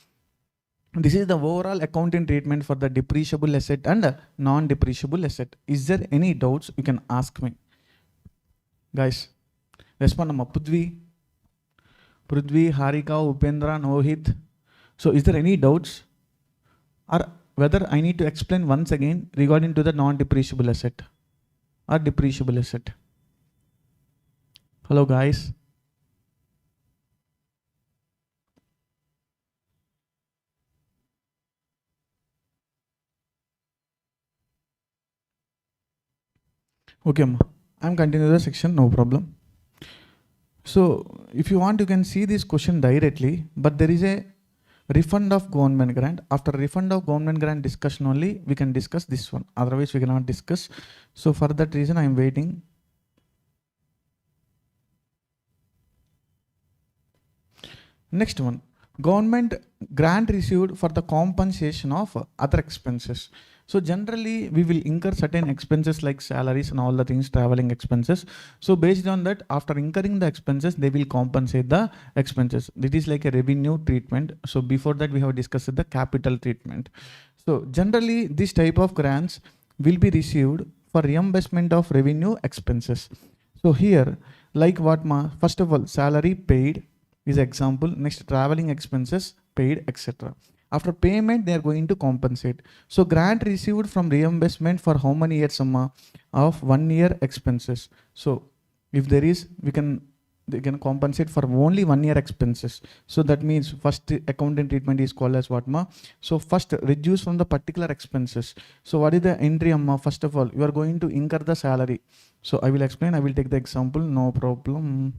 this is the overall accounting treatment for the depreciable asset and non-depreciable asset. Is there any doubts? You can ask me. Guys, respond ma. Prithvi, Harika, Upendra, Nohit. So is there any doubts, or whether I need to explain once again regarding to the non-depreciable asset or depreciable asset? Hello guys. Okay, ma. I'm continuing the section, no problem. So if you want, you can see this question directly, but there is a refund of government grant. After refund of government grant discussion only, we can discuss this one. Otherwise, we cannot discuss. So for that reason, I am waiting. Next one, government grant received for the compensation of other expenses. So generally, we will incur certain expenses like salaries and all the things, traveling expenses. So based on that, after incurring the expenses, they will compensate the expenses. This is like a revenue treatment. So before that, we have discussed the capital treatment. So generally, this type of grants will be received for reimbursement of revenue expenses. So here, like what ma? First of all, salary paid is example. Next, traveling expenses paid, etc. After payment, they are going to compensate. So grant received from reimbursement for how many years summa? Of 1 year expenses. So if there is, they can compensate for only 1 year expenses. So that means first accounting treatment is called as what ma? So first reduce from the particular expenses. So what is the entry amma? First of all, you are going to incur the salary. So I will explain. I will take the example. No problem.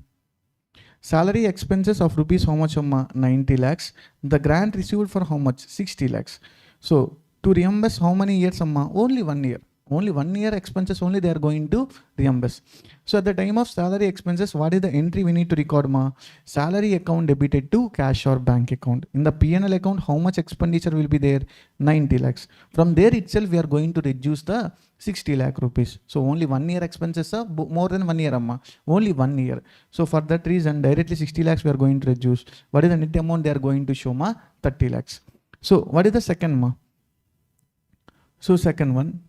Salary expenses of rupees how much? 90 lakhs. The grant received for how much? 60 lakhs. So to reimburse how many years? Only 1 year. Only 1 year expenses only they are going to reimburse. So at the time of salary expenses, what is the entry we need to record ma? Salary account debited to cash or bank account. In the P&L account, how much expenditure will be there? 90 lakhs. From there itself, we are going to reduce the 60 lakh rupees. So only 1 year expenses are more than 1 year amma. Only 1 year. So for that reason, directly 60 lakhs we are going to reduce. What is the net amount they are going to show ma? 30 lakhs. So what is the second ma? So second one,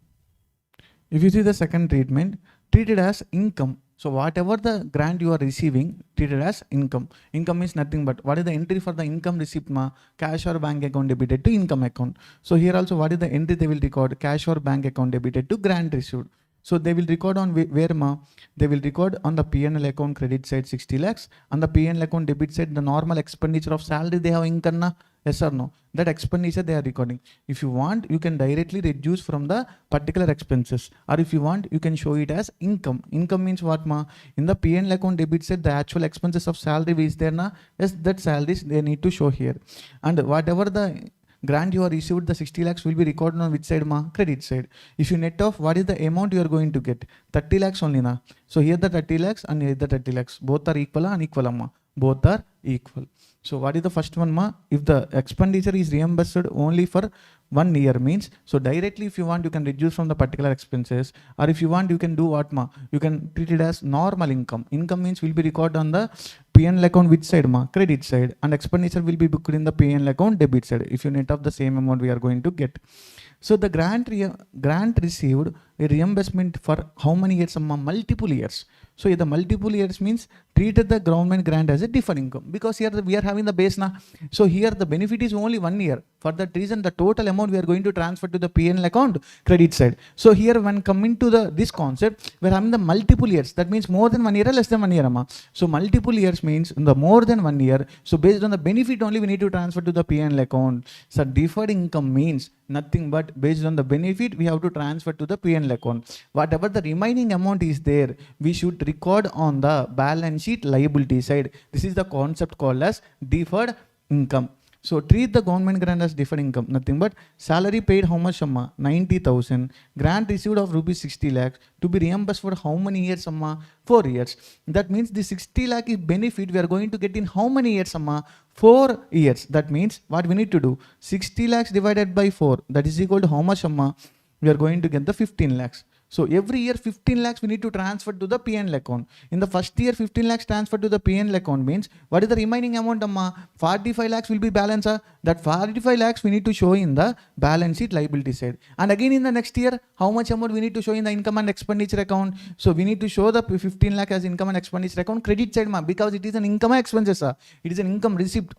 if you see the second treatment, treated as income. So whatever the grant you are receiving, treated as income. Income is nothing but what is the entry for the income receipt ma? Cash or bank account debited to income account. So here also what is the entry they will record? Cash or bank account debited to grant received. So they will record on where ma? They will record on the P&L account credit side 60 lakhs. On the P&L account debit side, the normal expenditure of salary they have income na? Yes or no? That expenditure they are recording. If you want, you can directly reduce from the particular expenses. Or if you want, you can show it as income. Income means what ma? In the P&L account debit side, the actual expenses of salary is there na? Yes, that salaries they need to show here. And whatever the grant you are received, the 60 lakhs will be recorded on which side ma? Credit side. If you net off, what is the amount you are going to get? 30 lakhs only na. So here the 30 lakhs and here the 30 lakhs. Both are equal and equal amma. Both are equal. So what is the first one ma? If the expenditure is reimbursed only for 1 year means, so directly if you want you can reduce from the particular expenses, or if you want you can do what ma? You can treat it as normal income. Income means will be recorded on the P&L account which side ma? Credit side, and expenditure will be booked in the P&L account debit side. If you net off the same amount we are going to get. So the grant received a reimbursement for how many years? Multiple years. So the multiple years means treated the government grant as a deferred income, because here we are having the base na. So here the benefit is only 1 year. For that reason, the total amount we are going to transfer to the P&L account credit side. So here when coming to this concept, we are having the multiple years. That means more than 1 year or less than 1 year amma. So multiple years means the more than 1 year. So based on the benefit only we need to transfer to the P&L account. So deferred income means nothing but based on the benefit we have to transfer to the P&L account. Whatever the remaining amount is there, we should record on the balance sheet liability side. This is the concept called as deferred income. So treat the government grant as deferred income, nothing but salary paid how much amma? 90,000. Grant received of rupees 60 lakhs to be reimbursed for how many years amma? 4 years. That means the 60 lakh is benefit we are going to get in how many years amma? 4 years. That means what we need to do? 60 lakhs divided by 4. That is equal to how much amma? We are going to get the 15 lakhs. So every year 15 lakhs we need to transfer to the P&L account. In the first year 15 lakhs transfer to the P&L account means what is the remaining amount amma? 45 lakhs will be balance. That 45 lakhs we need to show in the balance sheet liability side. And again in the next year how much amount we need to show in the income and expenditure account? So we need to show the 15 lakh as income and expenditure account credit side ma, because it is an income and expenses. It is an income receipt.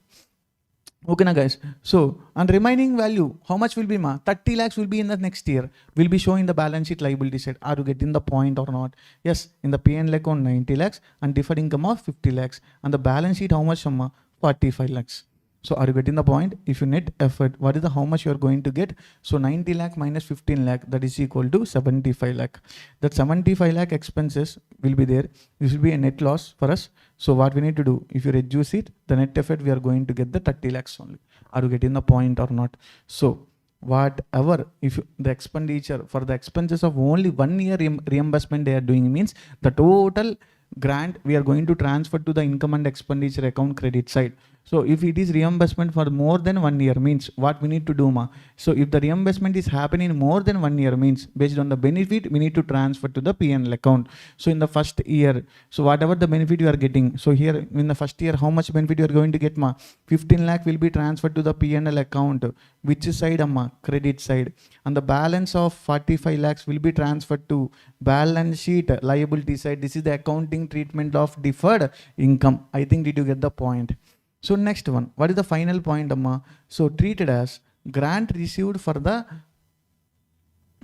Okay na guys. So and remaining value how much will be ma? 30 lakhs will be in the next year. Will be showing the balance sheet liability side. Are you getting the point or not? Yes, in the P&L account 90 lakhs and deferred income of 50 lakhs. And the balance sheet how much ma? 45 lakhs. So are you getting the point? If you net effort, what is the how much you are going to get? So 90 lakh minus 15 lakh, that is equal to 75 lakh. That 75 lakh expenses will be there. This will be a net loss for us. So what we need to do, if you reduce it, the net effort we are going to get the 30 lakhs only. Are you getting the point or not? So whatever, if the expenditure for the expenses of only 1 year reimbursement they are doing means the total grant we are going to transfer to the income and expenditure account credit side. So if it is reimbursement for more than 1 year means what we need to do ma? So if the reimbursement is happening more than 1 year means based on the benefit we need to transfer to the P&L account. So in the first year, so whatever the benefit you are getting, so here in the first year how much benefit you are going to get ma? 15 lakh will be transferred to the P&L account. Which side amma? Credit side. And the balance of 45 lakhs will be transferred to balance sheet liability side. This is the accounting treatment of deferred income. I think did you get the point? So next one, what is the final point amma? So treated as grant received for the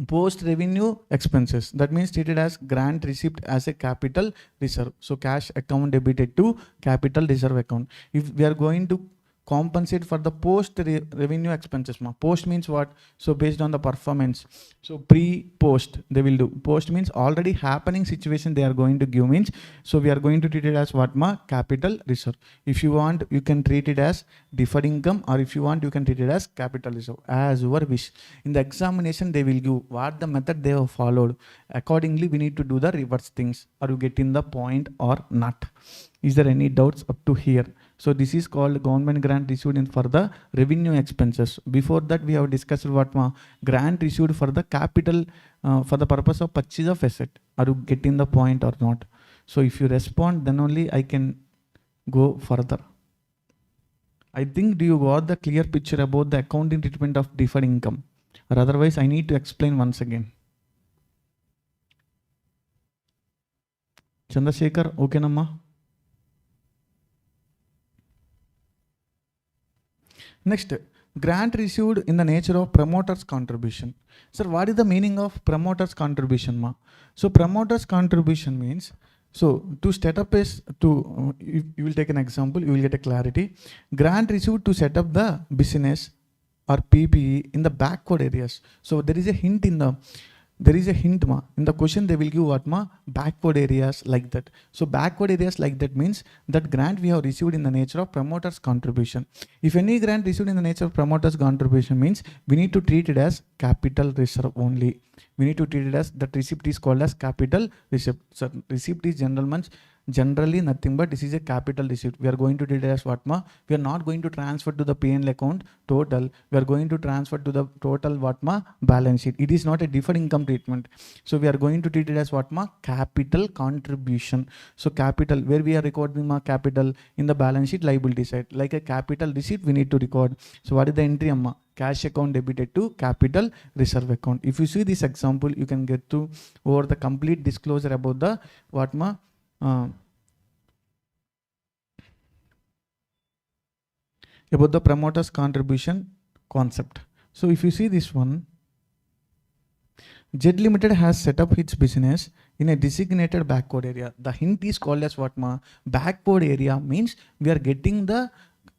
post revenue expenses. That means treated as grant received as a capital reserve. So cash account debited to capital reserve account. If we are going to compensate for the post revenue expenses ma. Post means what? So based on the performance. So pre-post they will do. Post means already happening situation they are going to give means. So we are going to treat it as what ma? Capital reserve. If you want you can treat it as deferred income, or if you want you can treat it as capital reserve, as your wish. In the examination they will give what the method they have followed. Accordingly we need to do the reverse things. Are you getting the point or not? Is there any doubts up to here? So this is called government grant received in for the revenue expenses. Before that we have discussed what ma? Grant received for the capital for the purpose of purchase of asset. Are you getting the point or not? So if you respond then only I can go further. I think do you got the clear picture about the accounting treatment of deferred income? Or otherwise I need to explain once again. Chandrasekhar, okay namma? Next, grant received in the nature of promoter's contribution. Sir, what is the meaning of promoter's contribution, ma? So promoter's contribution means, so to set up you will take an example, you will get a clarity. Grant received to set up the business or PPE in the backward areas. So there is a hint ma. In the question they will give what ma? Backward areas like that. So backward areas like that means that grant we have received in the nature of promoter's contribution. If any grant received in the nature of promoter's contribution means we need to treat it as capital reserve only. We need to treat it as that receipt is called as capital receipt. So receipt is generally nothing but this is a capital receipt. We are going to treat it as what ma? We are not going to transfer to the P&L account total. We are going to transfer to the total what ma? Balance sheet. It is not a deferred income treatment. So we are going to treat it as what ma? Capital contribution. So capital, where we are recording ma? Capital in the balance sheet liability side. Like a capital receipt we need to record. So what is the entry amma? Cash account debited to capital reserve account. If you see this example, you can get to over the complete disclosure about the what ma? About the promoter's contribution concept. So if you see this one, Jet Limited has set up its business in a designated backward area. The hint is called as what ma? Backward area means we are getting the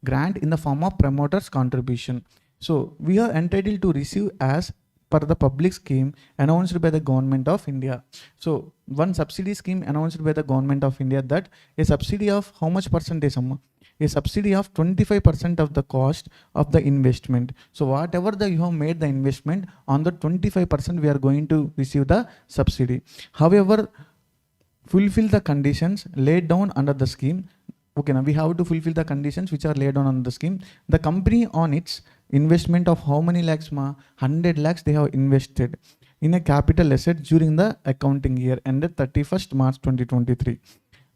grant in the form of promoter's contribution. So we are entitled to receive as per the public scheme announced by the government of India. So one subsidy scheme announced by the government of India, that a subsidy of how much percentage amma? A subsidy of 25% of the cost of the investment. So whatever you have made the investment, on the 25% we are going to receive the subsidy. However, fulfill the conditions laid down under the scheme. Okay, now we have to fulfill the conditions which are laid down under the scheme. The company on its investment of how many lakhs ma? 100 lakhs they have invested in a capital asset during the accounting year ended 31st March 2023.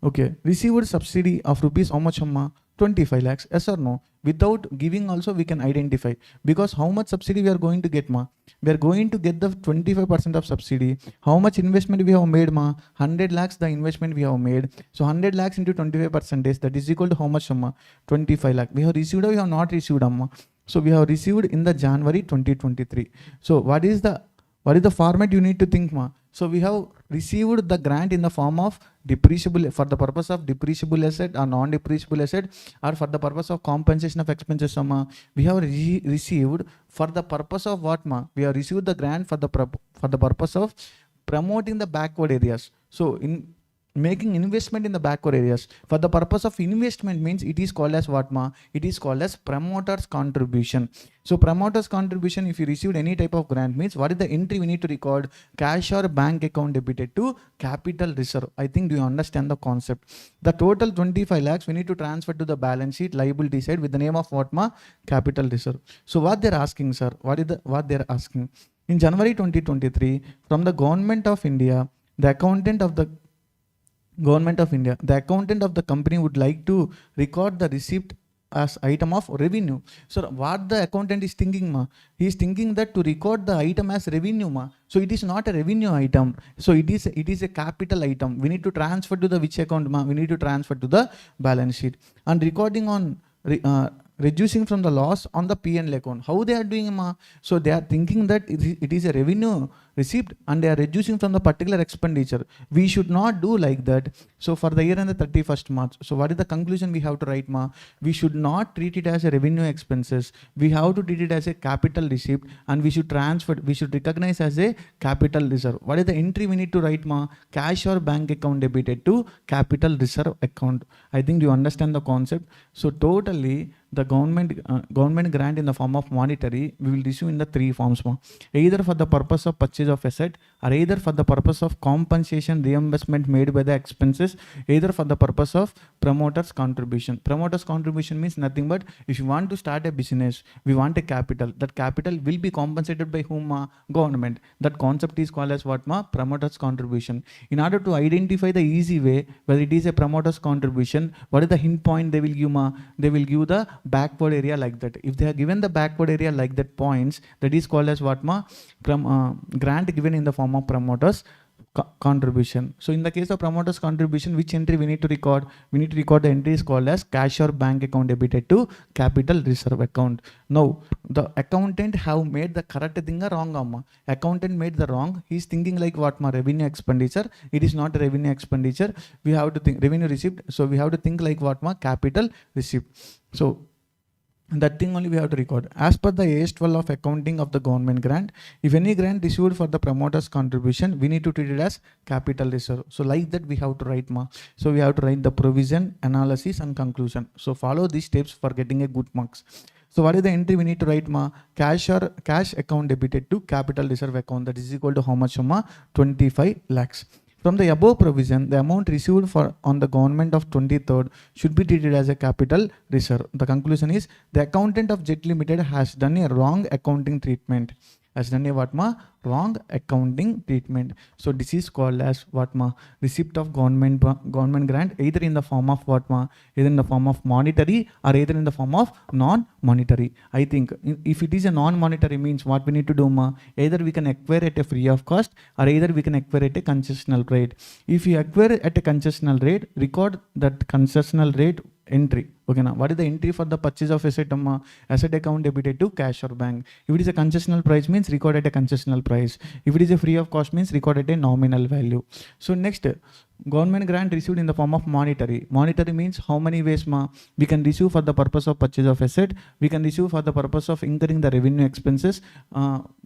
Okay, received subsidy of rupees how much amma? 25 lakhs. Yes or no? Without giving also we can identify, because how much subsidy we are going to get ma? We are going to get the 25% of subsidy. How much investment we have made ma? 100 lakhs the investment we have made. So 100 lakhs into 25%, that is equal to how much amma? 25 lakh. We have received or we have not received amma? So we have received in the January 2023. So what is the format you need to think ma? So we have received the grant in the form of depreciable, for the purpose of depreciable asset or non-depreciable asset, or for the purpose of compensation of expenses ma? We have received for the purpose of what ma? We have received the grant for the purpose of promoting the backward areas. So in making investment in the backward areas for the purpose of investment means it is called as what ma? It is called as promoter's contribution. So promoter's contribution, if you received any type of grant, means what is the entry we need to record? Cash or bank account debited to capital reserve. I think do you understand the concept? The total 25 lakhs we need to transfer to the balance sheet liability side with the name of what ma? Capital reserve. So what they're asking, sir, what they're asking? In January 2023, from the government of India, the accountant of the company would like to record the receipt as item of revenue. So what the accountant is thinking ma? He is thinking that to record the item as revenue ma. So it is not a revenue item. So it is a capital item. We need to transfer to the which account ma? We need to transfer to the balance sheet. And recording on reducing from the loss on the P&L account. How they are doing ma? So they are thinking that it is a revenue receipt and they are reducing from the particular expenditure. We should not do like that. So for the year end the 31st March. So what is the conclusion we have to write ma? We should not treat it as a revenue expenses. We have to treat it as a capital receipt and we should recognize as a capital reserve. What is the entry we need to write ma? Cash or bank account debited to capital reserve account. I think you understand the concept. So totally the government grant in the form of monetary we will issue in the three forms ma. Either for the purpose of purchase of asset, or either for the purpose of compensation reimbursement made by the expenses, either for the purpose of promoter's contribution. Promoter's contribution means nothing but if you want to start a business, we want a capital. That capital will be compensated by whom ma? Government. That concept is called as what ma? Promoter's contribution. In order to identify the easy way whether it is a promoter's contribution, what is the hint point they will give ma? They will give the backward area like that. If they are given the backward area like that points, that is called as what ma? Grant given in the form of promoter's contribution. So in the case of promoter's contribution, which entry we need to record? We need to record the entry is called as cash or bank account debited to capital reserve account. Now the accountant have made the correct thing or wrong amma. Accountant made the wrong. He is thinking like what ma revenue expenditure. It is not a revenue expenditure. We have to think revenue receipt. So we have to think like what ma capital receipt. So that thing only we have to record. As per the AS12 of accounting of the government grant, if any grant issued for the promoter's contribution, we need to treat it as capital reserve. So like that we have to write ma. So we have to write the provision, analysis and conclusion. So follow these steps for getting a good marks. So what is the entry we need to write ma? Cash or cash account debited to capital reserve account, that is equal to how much ma? 25 lakhs. From the above provision, the amount received for on the government of 23rd should be treated as a capital reserve. The conclusion is the accountant of Jet Limited has done a wrong accounting treatment. Has done a what ma? Wrong accounting treatment. So this is called as what ma? Receipt of government grant, either in the form of what ma? Either in the form of monetary or either in the form of non-monetary. I think if it is a non-monetary means what we need to do ma? Either we can acquire at a free of cost or either we can acquire at a concessional rate. If you acquire at a concessional rate, record that concessional rate entry. Okay, now what is the entry for the purchase of asset? Asset account debited to cash or bank. If it is a concessional price means record at a concessional price. If it is a free of cost means record at a nominal value. So next, government grant received in the form of monetary. Monetary means how many ways ma? We can receive for the purpose of purchase of asset. We can receive for the purpose of incurring the revenue expenses.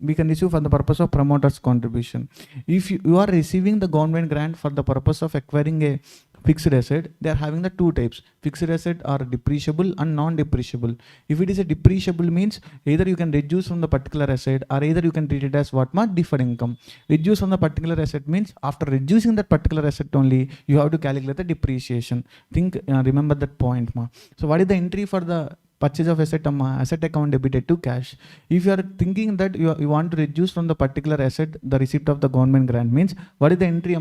We can receive for the purpose of promoter's contribution. If you are receiving the government grant for the purpose of acquiring a fixed asset, they are having the two types. Fixed asset are depreciable and non-depreciable. If it is a depreciable means either you can reduce from the particular asset or either you can treat it as what ma? Deferred income. Reduce from the particular asset means after reducing that particular asset only you have to calculate the depreciation. Remember that point ma. So what is the entry for the purchase of asset? Asset account debited to cash. If you are thinking that you want to reduce from the particular asset the receipt of the government grant means what is the entry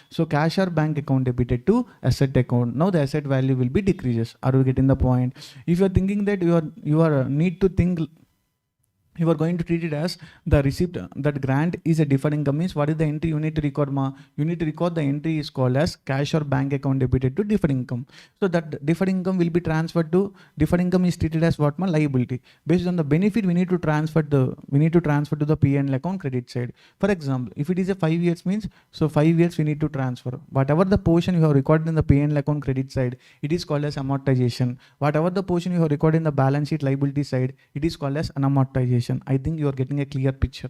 So cash or bank account debited to asset account. Now the asset value will be decreases. Are you getting the point? If you are thinking that you are need to think you are going to treat it as the receipt that grant is a deferred income means what is the entry you need to record ma? You need to record the entry is called as cash or bank account debited to deferred income. So that deferred income will be transferred to, deferred income is treated as what ma? Liability. Based on the benefit we need to transfer to the P&L account credit side. For example, if it is a 5 years means, so 5 years we need to transfer. Whatever the portion you have recorded in the P&L account credit side, it is called as amortization. Whatever the portion you have recorded in the balance sheet liability side, it is called as amortization. I think you are getting a clear picture.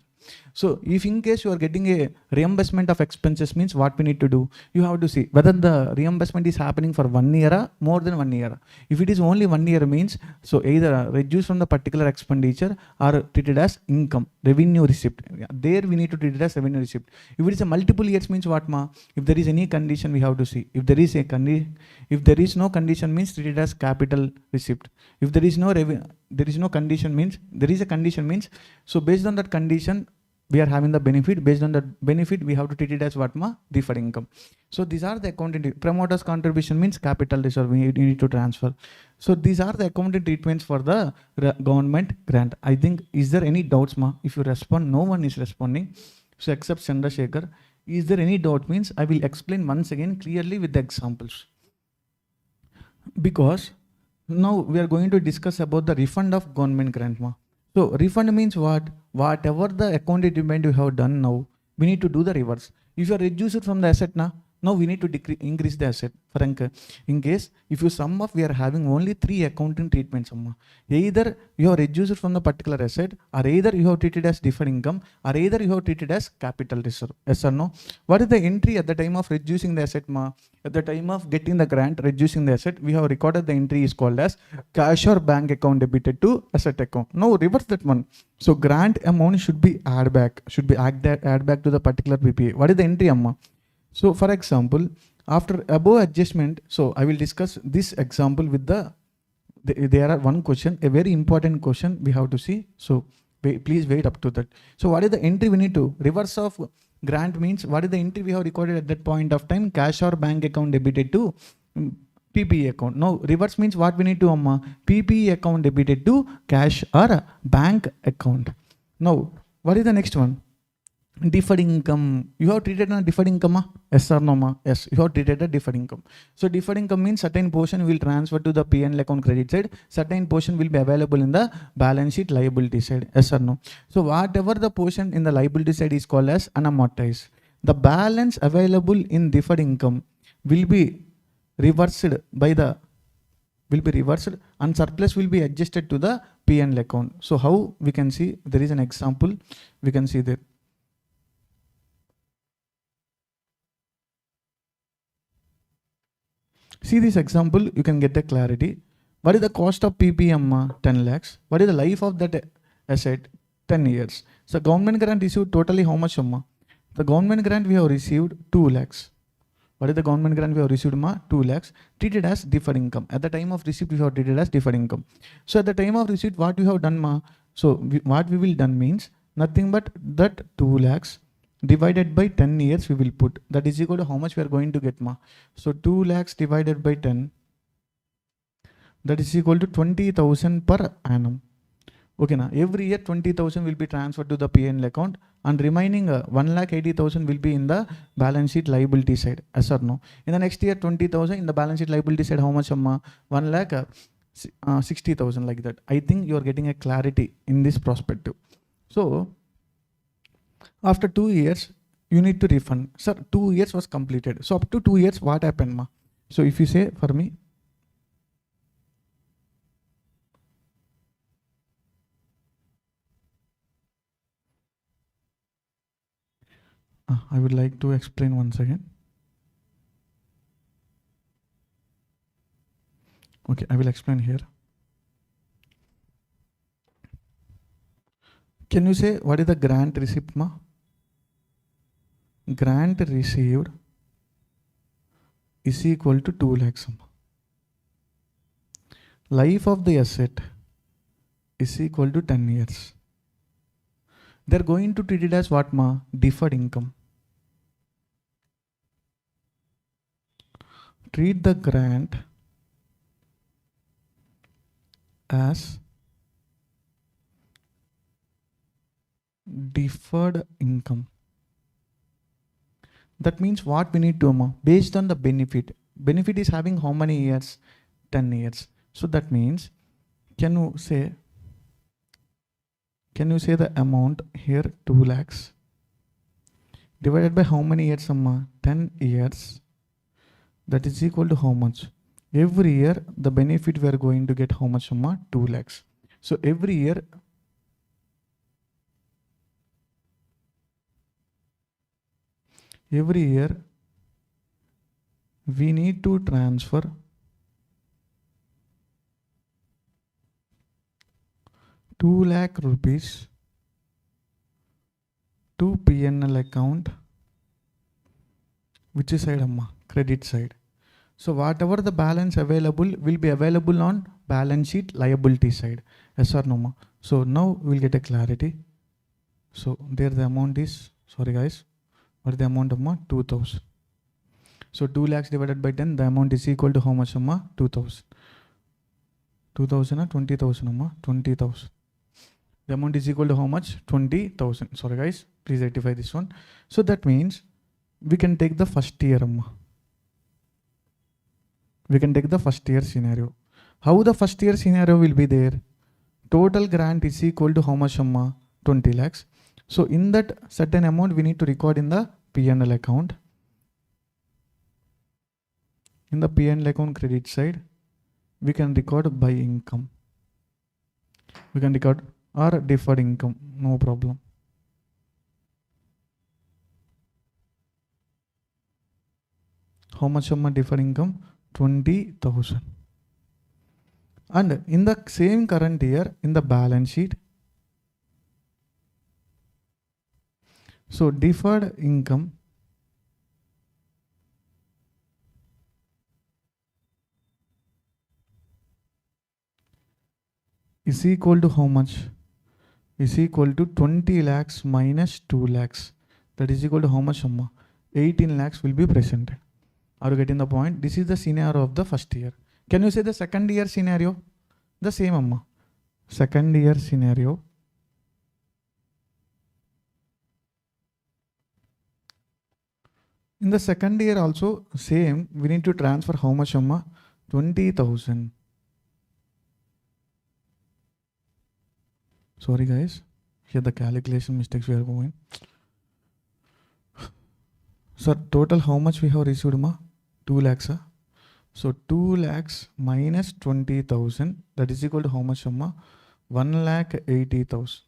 So if in case you are getting a reimbursement of expenses means what we need to do, you have to see whether the reimbursement is happening for 1 year or more than 1 year. If it is only 1 year means, so either reduce from the particular expenditure or treat it as income, revenue receipt. There we need to treat it as revenue receipt. If it is a multiple years means what ma? If there is any condition we have to see. If there is a if there is no condition means treat it as capital receipt. If there is no condition means there is a condition means, so based on that condition we are having the benefit. Based on that benefit we have to treat it as what ma? Deferred income. So these are the accounting. Promoter's contribution means capital reserve we need to transfer. So these are the accounting treatments for the government grant. I think, is there any doubts ma? If you respond, no one is responding, so except Chandrasekhar. Is there any doubt means I will explain once again clearly with the examples, because now we are going to discuss about the refund of government grant ma. So refund means what? Whatever the accounting treatment you have done now, we need to do the reverse. If you are reduced from the asset now we need to increase the asset. In case if you sum up, we are having only 3 accounting treatments. Either you have reduced from the particular asset, or either you have treated as deferred income, or either you have treated as capital reserve. Yes or no? What is the entry at the time of reducing the asset ma? At the time of getting the grant, reducing the asset, we have recorded the entry is called as cash or bank account debited to asset account. Now reverse that one. So grant amount should be add back to the particular PPA. What is the entry amma? So for example, after above adjustment, so I will discuss this example with there are one question, a very important question we have to see. So please wait up to that. So what is the entry we need to? Reverse of grant means what is the entry we have recorded at that point of time? Cash or bank account debited to PPE account. Now reverse means what we need to PPE account debited to cash or bank account. Now what is the next one? Deferred income, you have treated a deferred income, yes or no, ma? Yes, you have treated a deferred income. So deferred income means certain portion will transfer to the P&L account credit side, certain portion will be available in the balance sheet liability side, yes or no? So whatever the portion in the liability side is called as unamortized. The balance available in deferred income will be reversed and surplus will be adjusted to the P&L account. So how we can see, there is an example, we can see there. See this example, you can get the clarity. What is the cost of PPM? 10 lakhs. What is the life of that asset? 10 years. So government grant received totally how much? The government grant we have received 2 lakhs. What is the government grant we have received? 2 lakhs. Treated as deferred income. At the time of receipt, we have treated as deferred income. So at the time of receipt, what we have done? So what we will done means nothing but that 2 lakhs divided by 10 years we will put. That is equal to how much we are going to get, ma. So 2 lakhs divided by 10, that is equal to 20,000 per annum. Okay, na? Every year 20,000 will be transferred to the P&L account and remaining 1,80,000 will be in the balance sheet liability side. Yes or no? In the next year 20,000 in the balance sheet liability side, how much? 1,60,000 like that. I think you are getting a clarity in this perspective. So after 2 years, you need to refund. Sir, 2 years was completed. So up to 2 years, what happened, ma? So if you say for me, I would like to explain once again. Okay, I will explain here. Can you say what is the grant receipt, ma? Grant received is equal to 2 lakhs. Life of the asset is equal to 10 years. They're going to treat it as what, ma? Deferred income. Treat the grant as deferred income. That means what we need to, ma? Based on the benefit. Benefit is having how many years? 10 years. So that means, can you say the amount here 2 lakhs divided by how many years, ma? 10 years. That is equal to how much? Every year the benefit we are going to get how much, ma? 2 lakhs. So every year we need to transfer 2 lakh rupees to P&L account. Which is side, amma? Credit side. So whatever the balance available will be available on balance sheet liability side. Yes or no, ma? So now we'll get a clarity. So there the amount is, sorry guys, what is the amount of, ma? 2,000. So 2 lakhs divided by 10, the amount is equal to how much, ma? 2,000. 2,000 or 20,000, ma? 20,000. The amount is equal to how much? 20,000. Sorry guys, please rectify this one. So that means we can take the first year, amma. We can take the first year scenario. How the first year scenario will be there? Total grant is equal to how much, amma? 20 lakhs. So in that certain amount we need to record in the P&L account. In the P&L account credit side, we can record by income. We can record or deferred income, no problem. How much of my deferred income? 20,000. And in the same current year, in the balance sheet, so deferred income is equal to how much? Is equal to 20 lakhs minus 2 lakhs. That is equal to how much, amma? 18 lakhs will be presented. Are you getting the point? This is the scenario of the first year. Can you say the second year scenario? The same, amma. Second year scenario. In the second year also same, we need to transfer how much amma? 20,000. Sorry guys, here the calculation mistakes we are going. So total how much we have received ma? 2 lakhs. So 2 lakhs minus 20,000, that is equal to how much amma? 1,80,000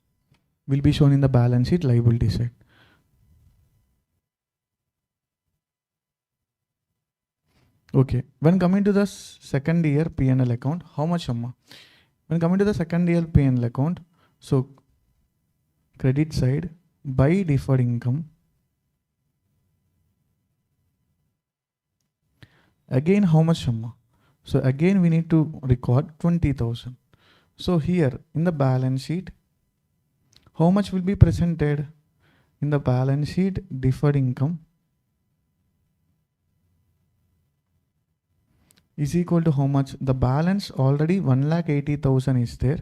will be shown in the balance sheet liability side. Okay, when coming to the second year P&L account, how much amma? When coming to the second year P&L account, so credit side by deferred income, again how much amma? So again we need to record 20,000. So here in the balance sheet, how much will be presented? In the balance sheet deferred income is equal to how much? The balance already 1,80,000 is there.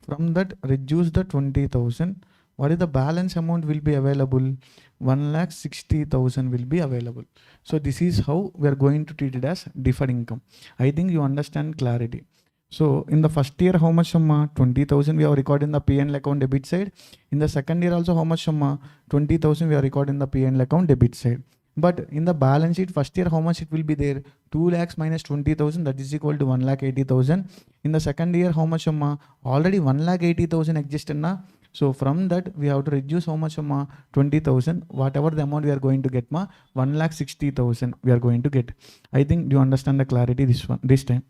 From that reduce the 20,000. What is the balance amount will be available? 1,60,000 will be available. So this is how we are going to treat it as deferred income. I think you understand clarity. So in the first year, how much summa? 20,000 we have recorded in the P&L account debit side. In the second year also, how much summa? 20,000 we have recorded in the P&L account debit side. But in the balance sheet, first year, how much it will be there? 2 lakhs minus 20,000, that is equal to 1,80,000. In the second year, how much summa? Already 1,80,000 existed na. So from that, we have to reduce how much amma? 20,000. Whatever the amount we are going to get ma, 1,60,000 we are going to get. I think you understand the clarity this time.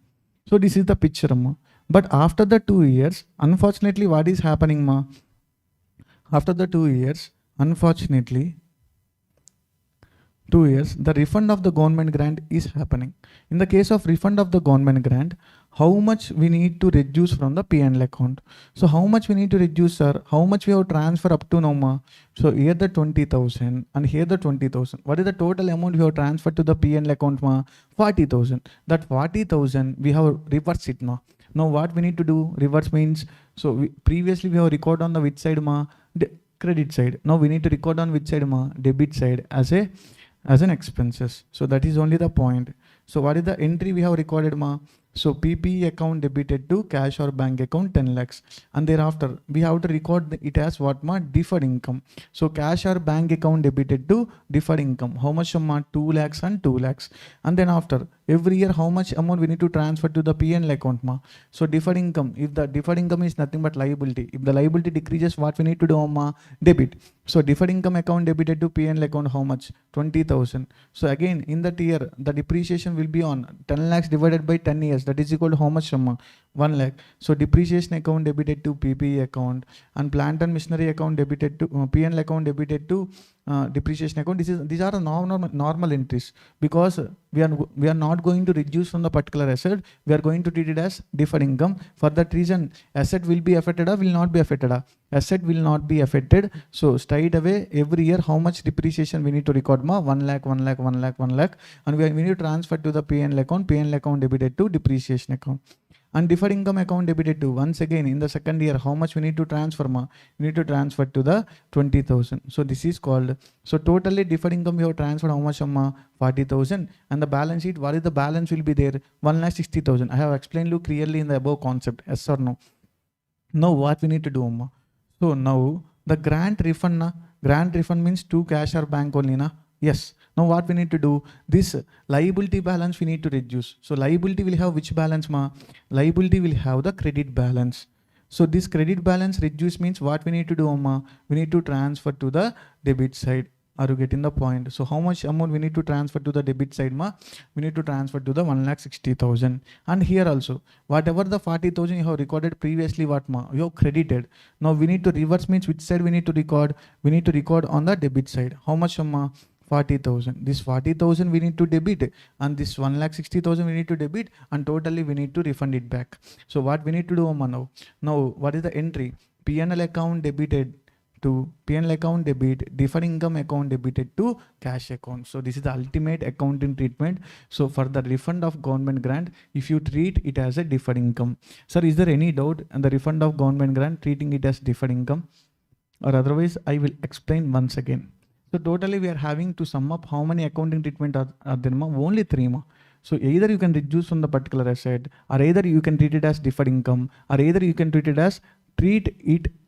So this is the picture amma. But after the 2 years, unfortunately, what is happening ma? After the 2 years, unfortunately, 2 years, the refund of the government grant is happening. In the case of refund of the government grant, how much we need to reduce from the P&L account? So how much we need to reduce, sir? How much we have transfer up to now ma? So here the 20,000 and here the 20,000. What is the total amount we have transferred to the P&L account ma? 40,000. That 40,000 we have reversed it now. Now what we need to do? Reverse means, so previously we have record on the which side ma? Credit side. Now we need to record on which side ma? Debit side as an expenses. So that is only the point. So what is the entry we have recorded ma? So PPE account debited to cash or bank account 10 lakhs. And thereafter we have to record it as what ma? Deferred income. So cash or bank account debited to deferred income. How much ma? 2 lakhs and 2 lakhs. And then after every year how much amount we need to transfer to the P&L account ma? So deferred income. If the deferred income is nothing but liability. If the liability decreases, what we need to do ma? Debit. So deferred income account debited to P&L account how much? 20,000. So again in that year the depreciation will be on 10 lakhs divided by 10 years. That is equal to how much summa? 1 lakh. So depreciation account debited to PPE account and plant and machinery account debited to P&L account debited to depreciation account. These are normal entries because we are not going to reduce from the particular asset. We are going to treat it as deferred income. For that reason, asset will be affected or will not be affected. Asset will not be affected. So straight away every year how much depreciation we need to record ma? 1 lakh, 1 lakh, 1 lakh, 1 lakh, and we need to transfer to the P&L account. P&L account debited to depreciation account. And deferred income account debited to, once again in the second year how much we need to transfer ma? We need to transfer to the 20,000. So this is called, so totally deferred income we have transferred how much ma? 40,000. And the balance sheet, what is the balance will be there? 1,60,000. I have explained you clearly in the above concept. Yes or no? Now what we need to do ma? So now the grant refund na? Grant refund means to cash or bank only na? Yes. Now what we need to do? This liability balance we need to reduce. So liability will have which balance ma? Liability will have the credit balance. So this credit balance reduce means what we need to do ma? We need to transfer to the debit side. Are you getting the point? So how much amount we need to transfer to the debit side ma? We need to transfer to the 1,60,000. And here also whatever the 40,000 you have recorded previously, what ma? You have credited. Now we need to reverse means which side we need to record? We need to record on the debit side. How much ma? 40,000. This 40,000 we need to debit and this 1,60,000 we need to debit and totally we need to refund it back. So what we need to do now? Now what is the entry? P&L account debited to P&L account debit, deferred income account debited to cash account. So this is the ultimate accounting treatment. So for the refund of government grant, if you treat it as a deferred income. Sir, is there any doubt on the refund of government grant treating it as deferred income? Or otherwise I will explain once again. So totally we are having to sum up how many accounting treatment are there, ma? Only 3, ma. So either you can reduce from the particular asset, or either you can treat it as deferred income, or either you can treat it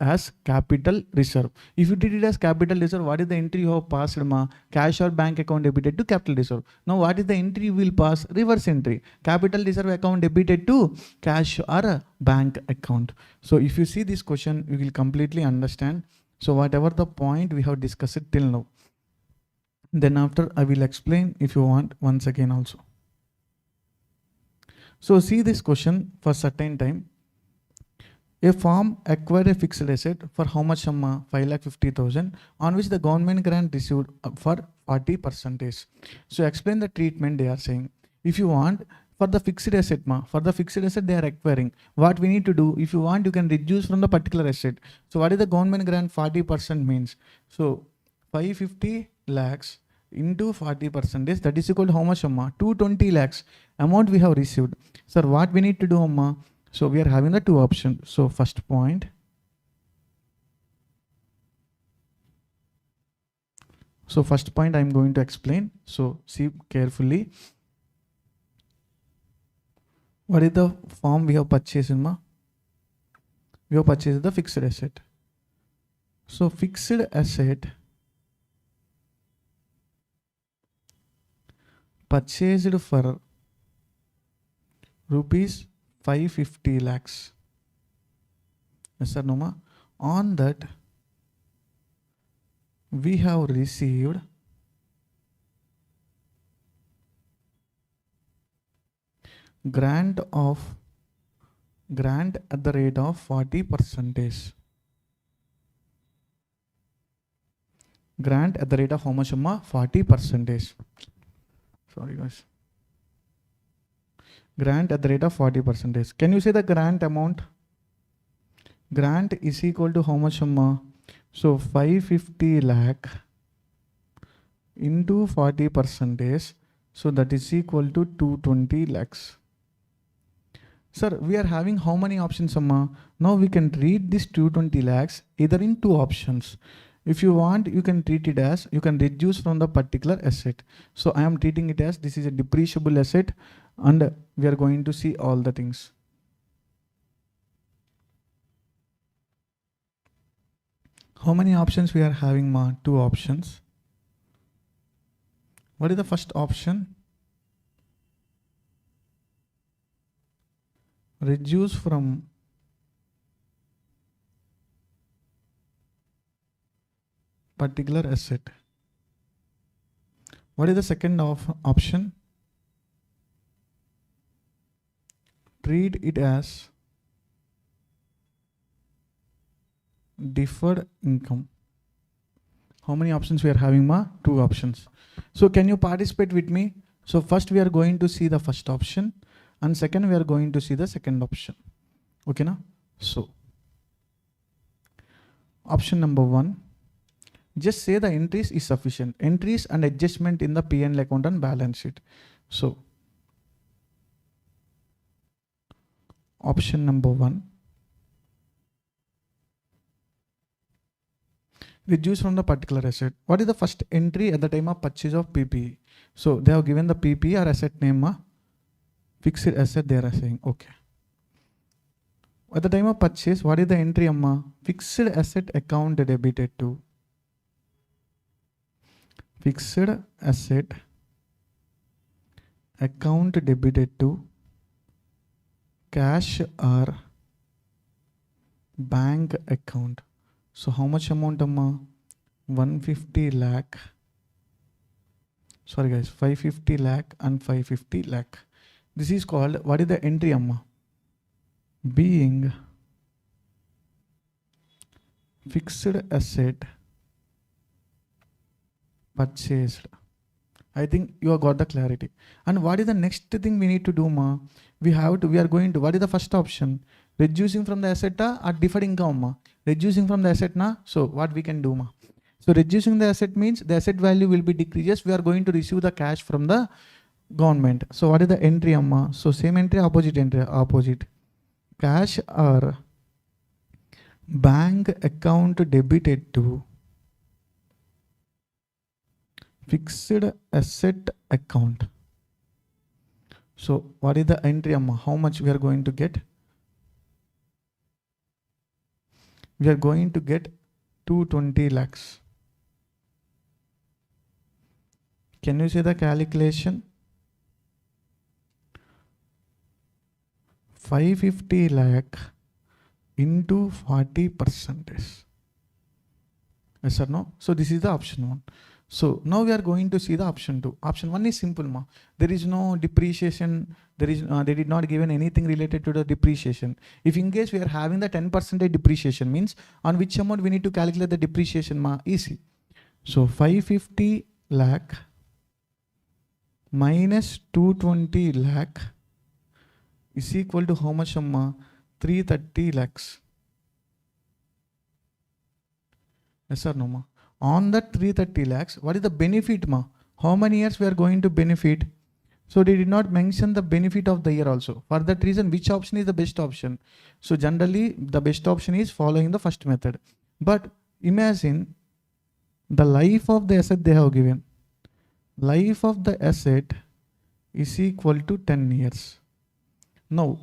as capital reserve. If you treat it as capital reserve, what is the entry you have passed, ma? Cash or bank account debited to capital reserve. Now what is the entry you will pass? Reverse entry. Capital reserve account debited to cash or a bank account. So if you see this question, you will completely understand. So whatever the point we have discussed till now. Then after I will explain if you want once again also. So see this question for certain time. A farm acquired a fixed asset for how much sum? 5,50,000 on which the government grant received for 40%. So explain the treatment they are saying. If you want for the fixed asset, for the fixed asset they are acquiring, what we need to do, if you want you can reduce from the particular asset. So what is the government grant 40% means? So 550 lakhs into 40%, that is equal to how much, amma? 220 lakhs amount we have received. Sir, what we need to do, amma? So we are having the two options. So first point. So first point I am going to explain. So see carefully. What is the form we have purchased, ma? We have purchased the fixed asset. So fixed asset purchased for rupees 550 lakhs. Yes or no, ma? On that we have received grant at the rate of 40%. Grant at the rate of how much, amma? 40%. Sorry guys. Grant at the rate of 40%. Can you say the grant amount? Grant is equal to how much, amma? So 550 lakh into 40%. So that is equal to 220 lakhs. Sir, we are having how many options, amma? Now we can treat this 220 lakhs either in two options. If you want, you can treat it as, you can reduce from the particular asset. So I am treating it as this is a depreciable asset and we are going to see all the things. How many options we are having, ma? Two options. What is the first option? Reduce from particular asset. What is the second option? Treat it as deferred income. How many options we are having, ma? Two options. So can you participate with me? So first we are going to see the first option and second we are going to see the second option. Okay, na? So option number 1, just say the entries is sufficient. Entries and adjustment in the P&L account and balance sheet. So option number 1, reduce from the particular asset. What is the first entry at the time of purchase of PPE? So they have given the PPE or asset name, fixed asset they are saying. Okay. At the time of purchase, what is the entry, amma? Fixed asset account debited to. Fixed asset account debited to cash or bank account. So how much amount, amma? 150 lakh. Sorry guys, 550 lakh and 550 lakh. This is called, what is the entry, amma? Being fixed asset purchased. I think you have got the clarity. And what is the next thing we need to do, ma? We are going to, what is the first option? Reducing from the asset or deferred income, ma? Reducing from the asset, na? So what we can do, ma? So reducing the asset means the asset value will be decreases. We are going to receive the cash from the government. So what is the entry, amma? So same entry, opposite entry, opposite. Cash or bank account debited to fixed asset account. So what is the entry amount? How much we are going to get? We are going to get 220 lakhs. Can you see the calculation? 550 lakh into 40%. Yes or no? So this is the option 1. So now we are going to see the option 2. Option 1 is simple, ma. There is no depreciation. They did not given anything related to the depreciation. If in case we are having the 10% depreciation, means on which amount we need to calculate the depreciation, ma? Easy. So 550 lakh minus 220 lakh is equal to how much, amma? 330 lakhs. Yes or no, ma? On that 330 lakhs, what is the benefit, ma? How many years we are going to benefit? So they did not mention the benefit of the year also. For that reason, which option is the best option? So generally, the best option is following the first method. But imagine the life of the asset they have given. Life of the asset is equal to 10 years. Now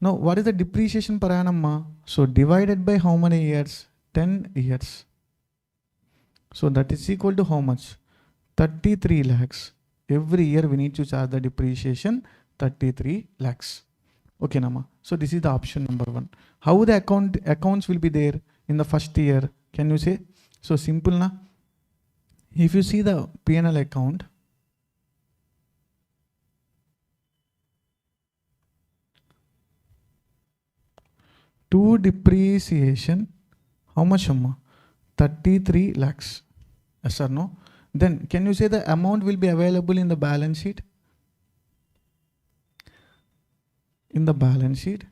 what is the depreciation per annum, ma? So divided by how many years? 10 years. So that is equal to how much? 33 lakhs. Every year we need to charge the depreciation 33 lakhs. Okay, Nama. So this is the option number 1. How the accounts will be there in the first year? Can you say? So simple, na? If you see the P&L account, to depreciation, how much, amma? 33 lakhs. Yes or no? Then can you say the amount will be available in the balance sheet? In the balance sheet,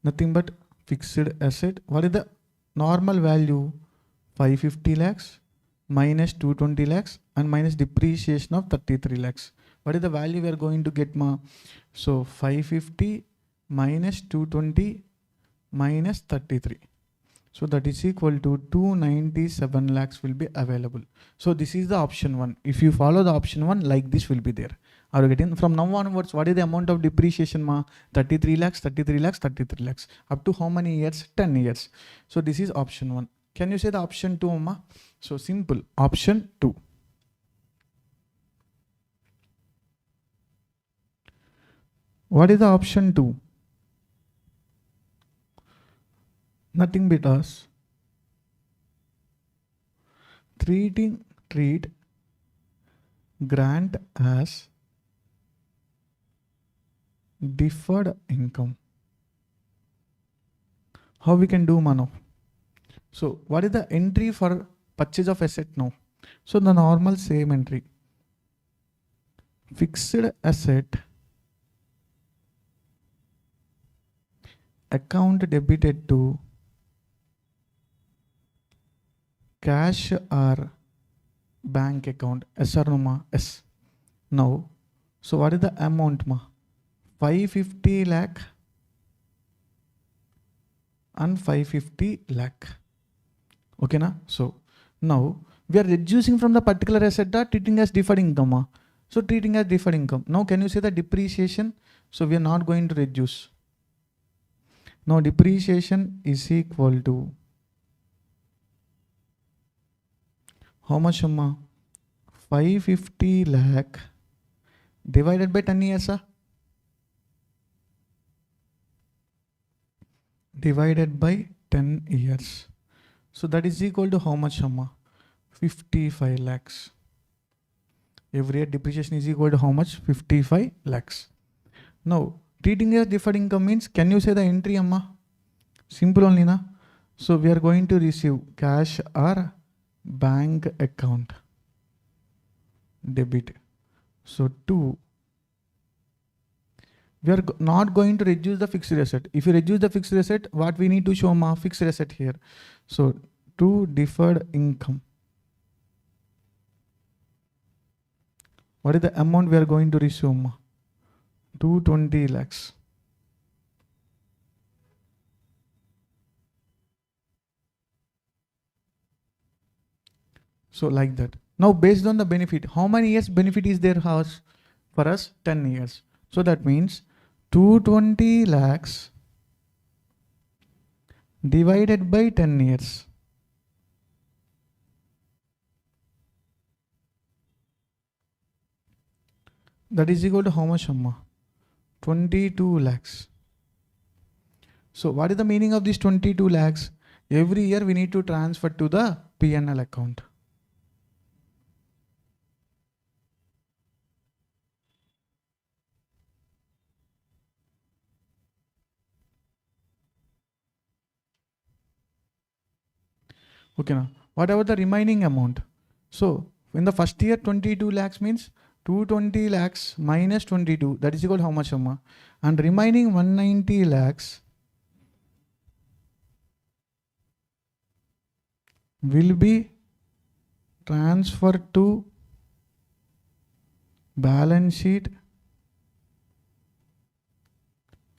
nothing but fixed asset. What is the normal value? 550 lakhs minus 220 lakhs and minus depreciation of 33 lakhs. What is the value we are going to get, ma? So 550 minus 220 minus 33. So that is equal to 297 lakhs will be available. So this is the option 1. If you follow the option 1, like this will be there. Are you getting? From now onwards, what is the amount of depreciation, ma? 33 lakhs, 33 lakhs, 33 lakhs. Up to how many years? 10 years. So this is option 1. Can you say the option 2, ma? So simple. Option 2. What is the option 2? Nothing but us treat grant as deferred income. How we can do, Mano? So what is the entry for purchase of asset now? So the normal same entry. Fixed asset account debited to cash or bank account. Yes or no, ma? Yes. Now, so what is the amount, ma? 550 lakh and 550 lakh. Okay, na? So now we are reducing from the particular asset that treating as deferred income, ma? So treating as deferred income. Now can you say the depreciation? So we are not going to reduce. Now depreciation is equal to how much, amma? 550 lakh divided by 10 years, divided by 10 years. So that is equal to how much, amma? 55 lakhs. Every year depreciation is equal to how much? 55 lakhs. Now treating as deferred income means, can you say the entry, amma? Simple only, na? So we are going to receive cash or bank account debit. So 2. We are not going to reduce the fixed asset. If you reduce the fixed asset, what we need to show, ma? Fixed asset here. So 2 deferred income. What is the amount we are going to receive, ma? 220 lakhs. So like that. Now based on the benefit, how many years benefit is there for us? 10 years. So that means 220 lakhs divided by 10 years. That is equal to how much, Amma? 22 lakhs. So what is the meaning of this 22 lakhs? Every year we need to transfer to the P&L account. Okay, now what about the remaining amount? So in the first year 22 lakhs means 220 lakhs minus 22, that is equal to how much, Amma? And remaining 190 lakhs will be transferred to balance sheet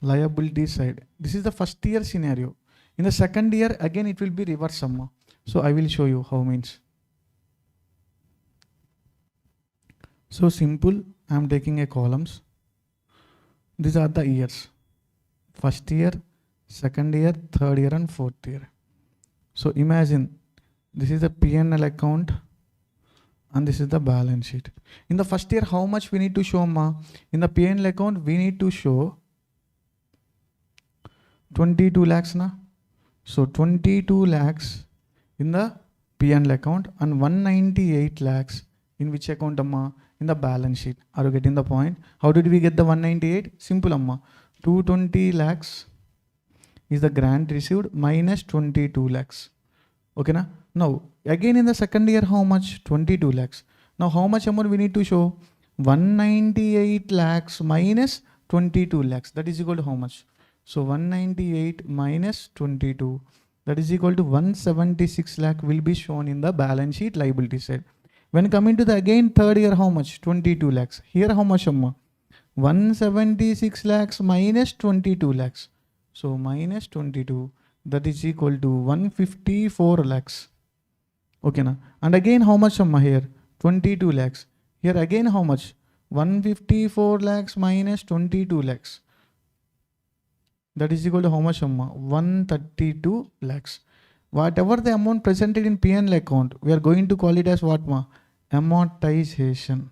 liability side. This is the first year scenario. In the second year again it will be reverse, Amma. So I will show you how means. So simple, I am taking a columns. These are the years. First year, second year, third year and fourth year. So imagine this is the P&L account and this is the balance sheet. In the first year, how much we need to show, Ma? In the P&L account, we need to show 22 lakhs, na? So 22 lakhs in the P&L account and 198 lakhs in which account, Amma? In the balance sheet. Are you getting the point? How did we get the 198? Simple, Amma. 220 lakhs is the grant received minus 22 lakhs. Okay, na? Now, again in the second year, how much? 22 lakhs. Now, how much amount we need to show? 198 lakhs minus 22 lakhs. That is equal to how much? So, 198 minus 22. That is equal to 176 lakh will be shown in the balance sheet liability side. When coming to the again third year, how much? 22 lakhs. Here, how much, Amma? 176 lakhs minus 22 lakhs. So, minus 22. That is equal to 154 lakhs. Okay, na? And again, how much, Amma, here? 22 lakhs. Here again, how much? 154 lakhs minus 22 lakhs. That is equal to how much, Amma? 132 lakhs. Whatever the amount presented in P&L account, we are going to call it as what, Ma? Amortization.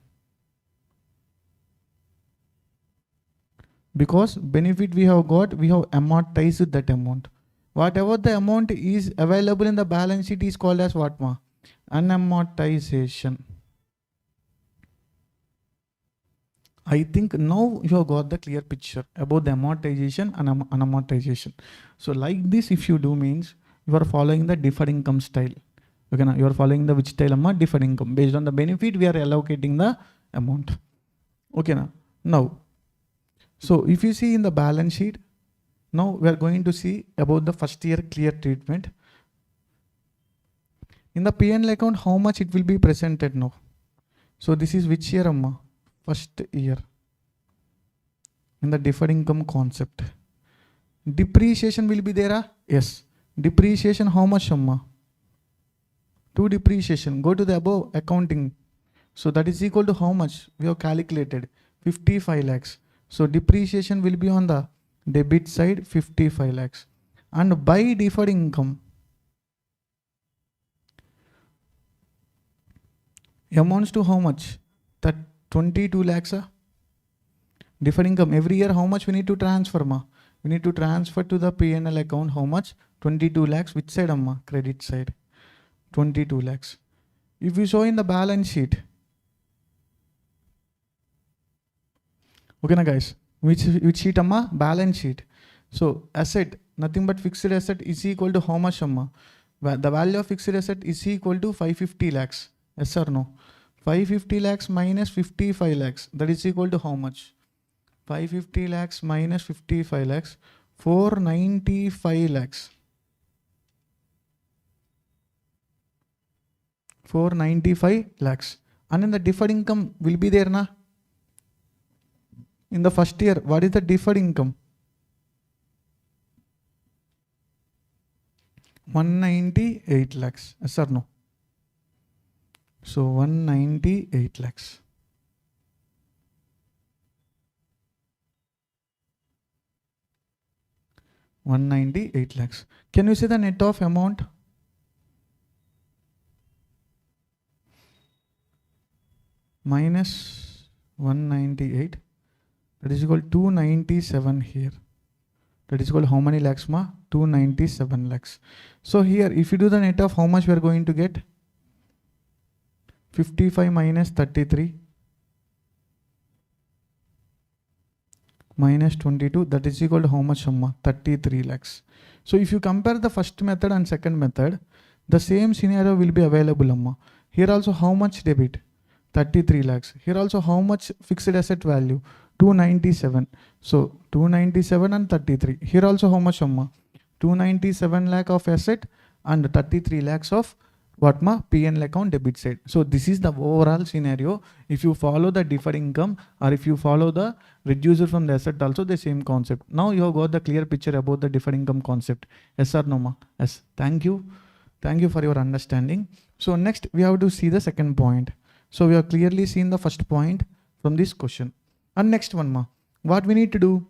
Because benefit we have got, we have amortized that amount. Whatever the amount is available in the balance sheet is called as what, Ma? Unamortization. I think now you have got the clear picture about the amortization and unamortization. So like this, if you do means you are following the deferred income style. Okay, now you are following the which style, Amma? Deferred income. Based on the benefit, we are allocating the amount. Okay, now. So if you see in the balance sheet, now we are going to see about the first year clear treatment. In the P&L account, how much it will be presented now? So this is which year, Amma? First year. In the deferred income concept. Depreciation will be there, yes. Depreciation, how much, Amma? To depreciation, go to the above accounting. So that is equal to how much? We have calculated 55 lakhs. So depreciation will be on the debit side 55 lakhs. And by deferred income, amounts to how much? That 22 lakhs. Deferred income, every year how much we need to transfer, Ma? We need to transfer to the P&L account how much? 22 lakhs. Which side, Amma? Credit side. 22 lakhs. If you show in the balance sheet, okay, na guys, which sheet, Amma? Balance sheet. So asset, nothing but fixed asset is equal to how much, Amma? The value of fixed asset is equal to 550 lakhs. Yes or no? 550 lakhs minus 55 lakhs. That is equal to how much? 550 lakhs minus 55 lakhs. 495 lakhs. 495 lakhs. And then the deferred income will be there, na? In the first year, what is the deferred income? 198 lakhs. Yes or no? So 198 lakhs. $198 lakhs. Can you see the net of amount? Minus 198. That is equal to 297 here. That is equal to how many lakhs, ma? 297 lakhs. So here, if you do the net of how much we are going to get? 55 minus 33 minus 22, that is equal to how much, amma? 33 lakhs. So if you compare the first method and second method, the same scenario will be available, amma. Here also how much debit? 33 lakhs. Here also how much fixed asset value? 297. So 297 and 33. Here also how much, amma? 297 lakh of asset and 33 lakhs of what, ma? P&L account debit side. So this is the overall scenario. If you follow the deferred income or if you follow the reducer from the asset, also the same concept. Now you have got the clear picture about the deferred income concept. Yes or no, ma? Yes. Thank you. Thank you for your understanding. So next we have to see the second point. So we have clearly seen the first point from this question. And next one, ma, what we need to do?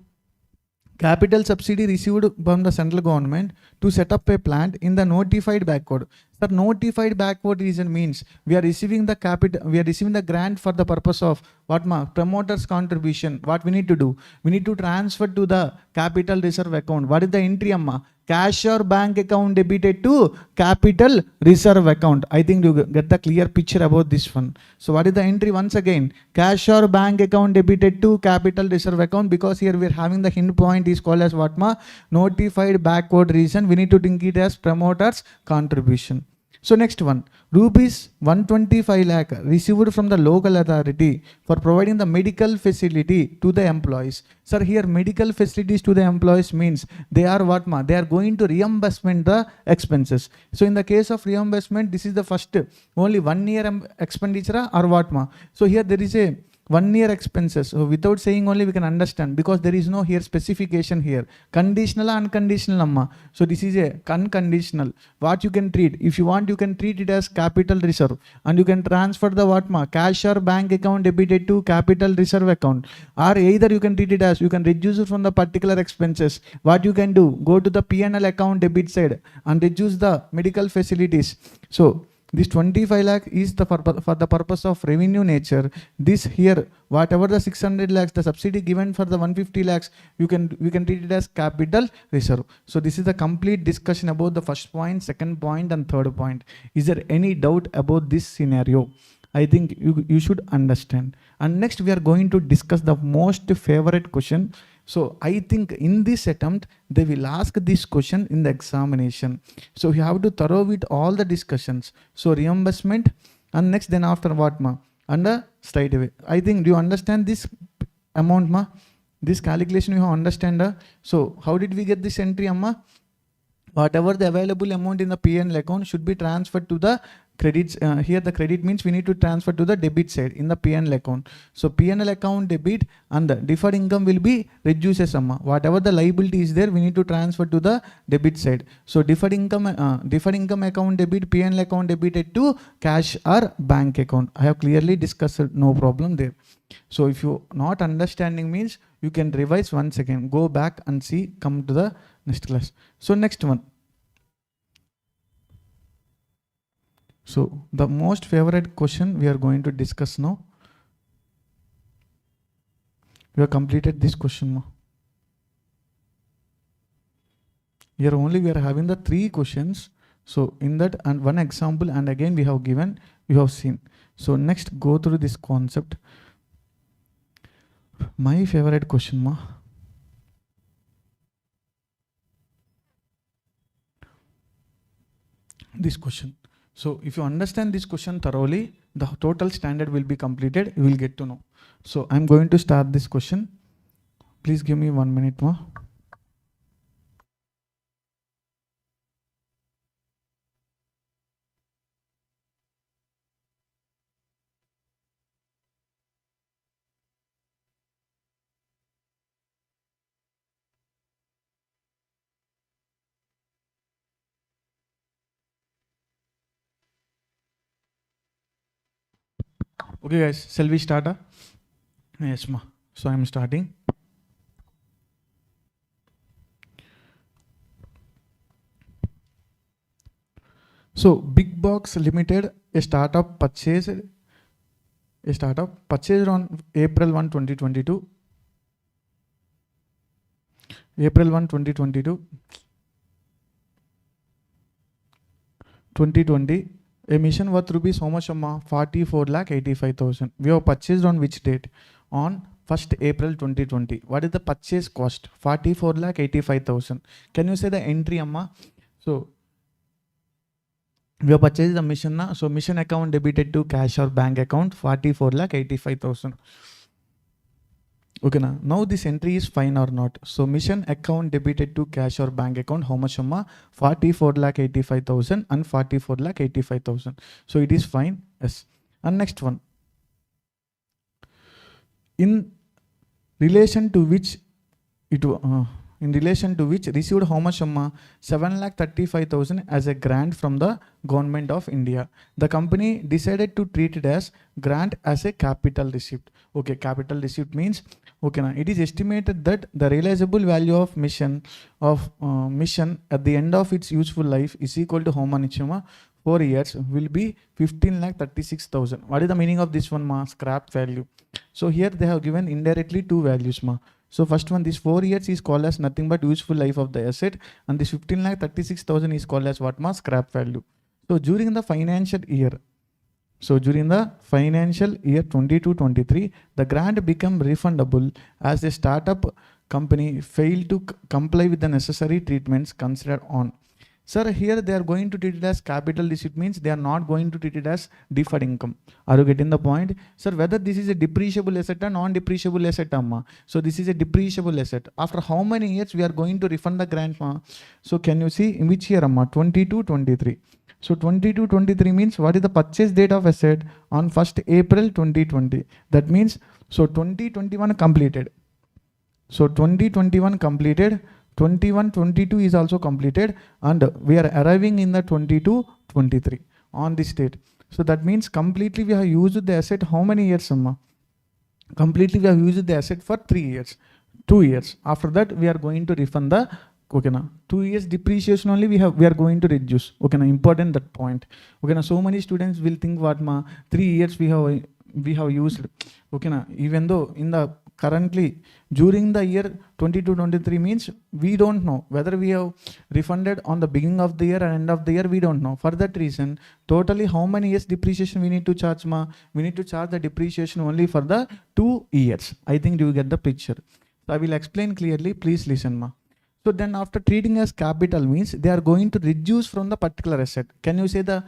Capital subsidy received from the central government to set up a plant in the notified backward. Sir, notified backward region means we are receiving the capital, we are receiving the grant for the purpose of what, ma? Promoter's contribution. What we need to do? We need to transfer to the capital reserve account. What is the entry, amma? Cash or bank account debited to capital reserve account. I think you get the clear picture about this one. So what is the entry? Once again, cash or bank account debited to capital reserve account, because here we are having the hint point is called as what, ma? Notified backward region. We need to think it as promoter's contribution. So next one, rupees 125 lakh received from the local authority for providing the medical facility to the employees. Sir, here medical facilities to the employees means they are what, ma? They are going to reimbursement the expenses. So in the case of reimbursement, this is the first only 1 year expenditure or what, ma? So here there is a 1 year expenses. So without saying only we can understand, because there is no here specification here. Conditional, unconditional, amma. So this is a unconditional. What you can treat? If you want, you can treat it as capital reserve, and you can transfer the what, ma? Cash or bank account debited to capital reserve account. Or either you can treat it as you can reduce it from the particular expenses. What you can do? Go to the P&L account debit side and reduce the medical facilities. So this 25 lakh is the for the purpose of revenue nature. This here, whatever the 600 lakhs, the subsidy given for the 150 lakhs, we can treat it as capital reserve. So this is the complete discussion about the first point, second point, and third point. Is there any doubt about this scenario? I think you should understand. And next we are going to discuss the most favorite question. So I think in this attempt, they will ask this question in the examination. So you have to thorough with all the discussions. So reimbursement, and next then after what, ma? And straight away. I think, do you understand this amount, ma? This calculation you have understand? So how did we get this entry, amma? Whatever the available amount in the P&L account should be transferred to the credits. Here the credit means we need to transfer to the debit side in the P&L account. So P&L account debit and the deferred income will be reduces, amma. Whatever the liability is there, we need to transfer to the debit side. So deferred income account debit, P&L account debited to cash or bank account. I have clearly discussed, no problem there. So if you not understanding means, you can revise once again, go back and see, come to the next class. So next one. So the most favorite question we are going to discuss now. We have completed this question. Here only we are having the 3 questions. So in that and one example, and again we have given, you have seen. So next go through this concept. My favorite question, ma. This question. So if you understand this question thoroughly, the total standard will be completed. You will get to know. So I'm going to start this question. Please give me 1 minute, ma. Okay guys, shall we start? Yes ma. So I am starting. So Big Box Limited, a startup purchased on April 1, 2022. April 1, 2022. 2020. A mission worth rupees how much amma? 44,85,000. We have purchased on which date? On 1st April 2020. What is the purchase cost? 44,85,000. Can you say the entry amma? So we have purchased the mission na. So mission account debited to cash or bank account 44,85,000. Okay na. Now this entry is fine or not? So mission account debited to cash or bank account how much amma? 44,85,000 and 44,85,000. So it is fine. Yes. And next one. In relation to which received how much amma? 7,35,000 as a grant from the government of India. The company decided to treat it as grant as a capital receipt. Okay, capital receipt means okay na, it is estimated that the realizable value of mission at the end of its useful life is equal to how much amma? 4 years will be 15,36,000. What is the meaning of this one ma? Scrap value. So here they have given indirectly two values ma. So first one, this 4 years is called as nothing but useful life of the asset, and this 15,36,000 is called as what ma? Scrap value. So during the financial year 22-23, the grant became refundable as the startup company failed to comply with the necessary treatments considered on. Sir, here they are going to treat it as capital receipt, means they are not going to treat it as deferred income. Are you getting the point? Sir, whether this is a depreciable asset or non-depreciable asset, amma. So this is a depreciable asset. After how many years we are going to refund the grant, ma? So can you see in which year, amma? 22-23. So 22-23 means what is the purchase date of asset? On 1st April 2020. That means, so 2021 completed. So 2021 completed. 21-22 is also completed, and we are arriving in the 22-23 on this date. So that means completely we have used the asset how many years, amma? Completely we have used the asset for 3 years, 2 years. After that we are going to refund the 2 years depreciation only we are going to reduce. Important that point. So many students will think what ma 3 years we have used. Even though in the currently during the year 22-23 means we don't know whether we have refunded on the beginning of the year and end of the year, we don't know. For that reason, totally how many years depreciation we need to charge ma? We need to charge the depreciation only for the 2 years. I think you get the picture. So I will explain clearly, please listen ma. So then after treating as capital means they are going to reduce from the particular asset. Can you say the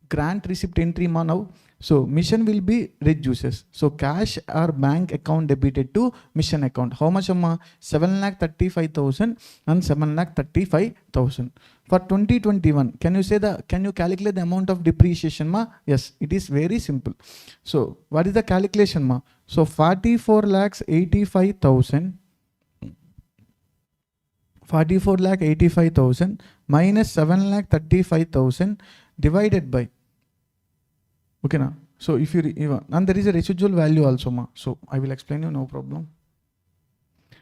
grant receipt entry ma now? So mission will be reduces. So cash or bank account debited to mission account. How much amma? 7,35,000 and 7,35,000. For 2021, can you calculate the amount of depreciation ma? Yes, it is very simple. So what is the calculation ma? So 44,85,000 minus 7,35,000 divided by. Okay na. So if you and there is a residual value also ma. So I will explain you, no problem.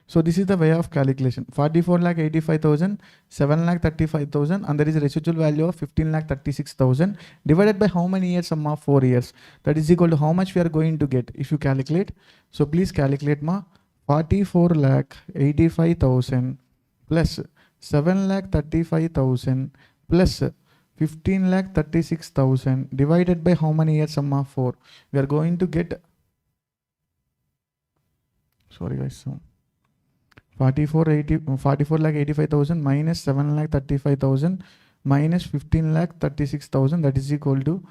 So this is the way of calculation. 44,85,000, 7,35,000, and there is a residual value of 15,36,000 divided by how many years ma? 4 years. That is equal to how much we are going to get if you calculate. So please calculate ma. 44,85,000 plus 7,35,000 plus 15,36,000 divided by how many years amma? 4. We are going to get, sorry guys, 44,85,000 minus 7,35,000 minus 15,36,000, that is equal to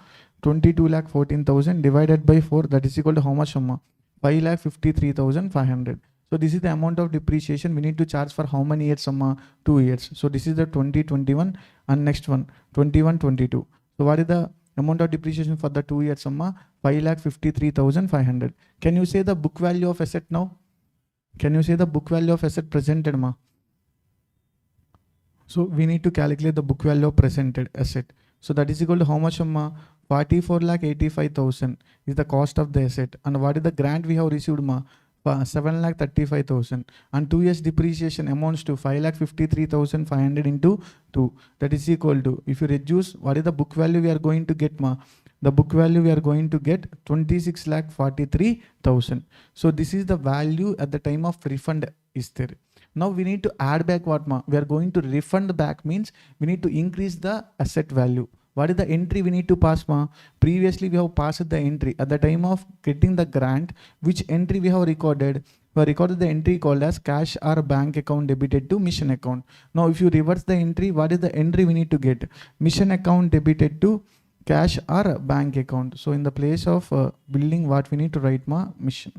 22,14,000 divided by 4, that is equal to how much amma? 5,53,500. So this is the amount of depreciation we need to charge for how many years amma? 2 years. So this is the 2021 and next one 21-22. So what is the amount of depreciation for the 2 years amma? 5,53,500. Can you say the book value of asset now? Can you say the book value of asset presented ma? So we need to calculate the book value of presented asset. So that is equal to how much amma? 44 lakh 85,000 is the cost of the asset. And what is the grant we have received, ma? 7 lakh 35,000. And 2 years depreciation amounts to 5 lakh 53,500 into 2. That is equal to, if you reduce, what is the book value we are going to get, ma? The book value we are going to get 26 lakh 43,000. So this is the value at the time of refund is there. Now we need to add back what, ma? We are going to refund back means we need to increase the asset value. What is the entry we need to pass, ma? Previously we have passed the entry at the time of getting the grant. Which entry we have recorded? We have recorded the entry called as cash or bank account debited to mission account. Now if you reverse the entry, what is the entry we need to get? Mission account debited to cash or bank account. So in the place of building, what we need to write, ma? Mission.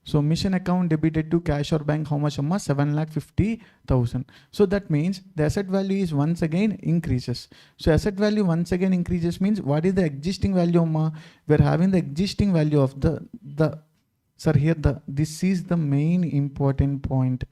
So mission account debited to cash or bank, how much, amma? 7,50,000. So that means the asset value is once again increases. So asset value once again increases means what is the existing value, amma? We are having the existing value of this is the main important point.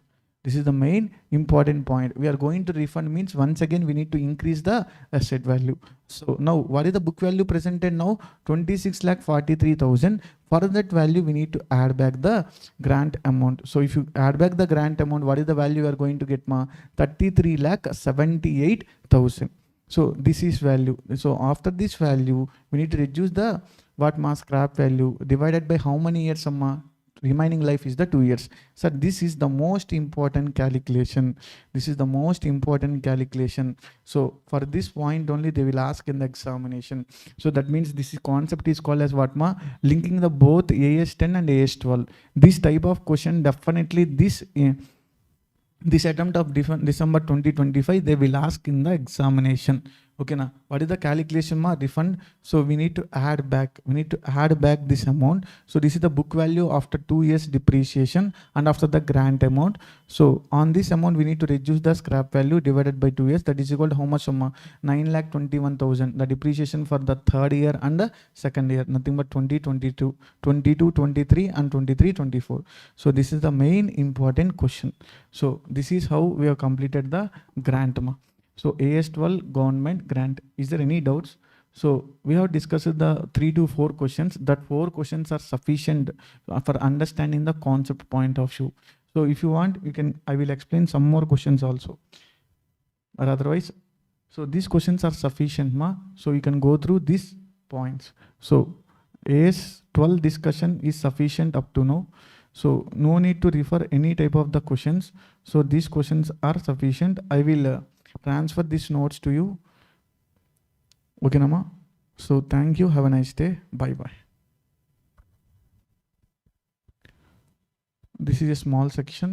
This is the main important point. We are going to refund means once again we need to increase the asset value. So now what is the book value presented now? 26 lakh 43,000. For that value we need to add back the grant amount. So if you add back the grant amount, what is the value we are going to get, ma? 33 lakh 78,000. So this is value. So after this value we need to reduce the what, ma? Scrap value divided by how many years, amma? Remaining life is the 2 years. So this is the most important calculation. This is the most important calculation. So for this point only they will ask in the examination. So that means this concept is called as what, ma? Linking the both AS10 and AS12. This type of question definitely this attempt of December 2025 they will ask in the examination. Okay, na? What is the calculation, ma? Refund. So we need to add back. We need to add back this amount. So this is the book value after 2 years depreciation and after the grant amount. So on this amount we need to reduce the scrap value divided by 2 years. That is equal to how much, ma? 9,21,000. The depreciation for the third year and the second year, nothing but 2022, 22, 23 and 23, 24. So this is the main important question. So this is how we have completed the grant, ma. So AS12 government grant. Is there any doubts? So we have discussed the 3 to 4 questions. That 4 questions are sufficient for understanding the concept point of view. So if you want, you can. I will explain some more questions also. Or otherwise, so these questions are sufficient, ma. So you can go through these points. So AS12 discussion is sufficient up to now. So no need to refer any type of the questions. So these questions are sufficient. I will transfer these notes to you. Okay, Nama. So thank you. Have a nice day. Bye bye. This is a small section.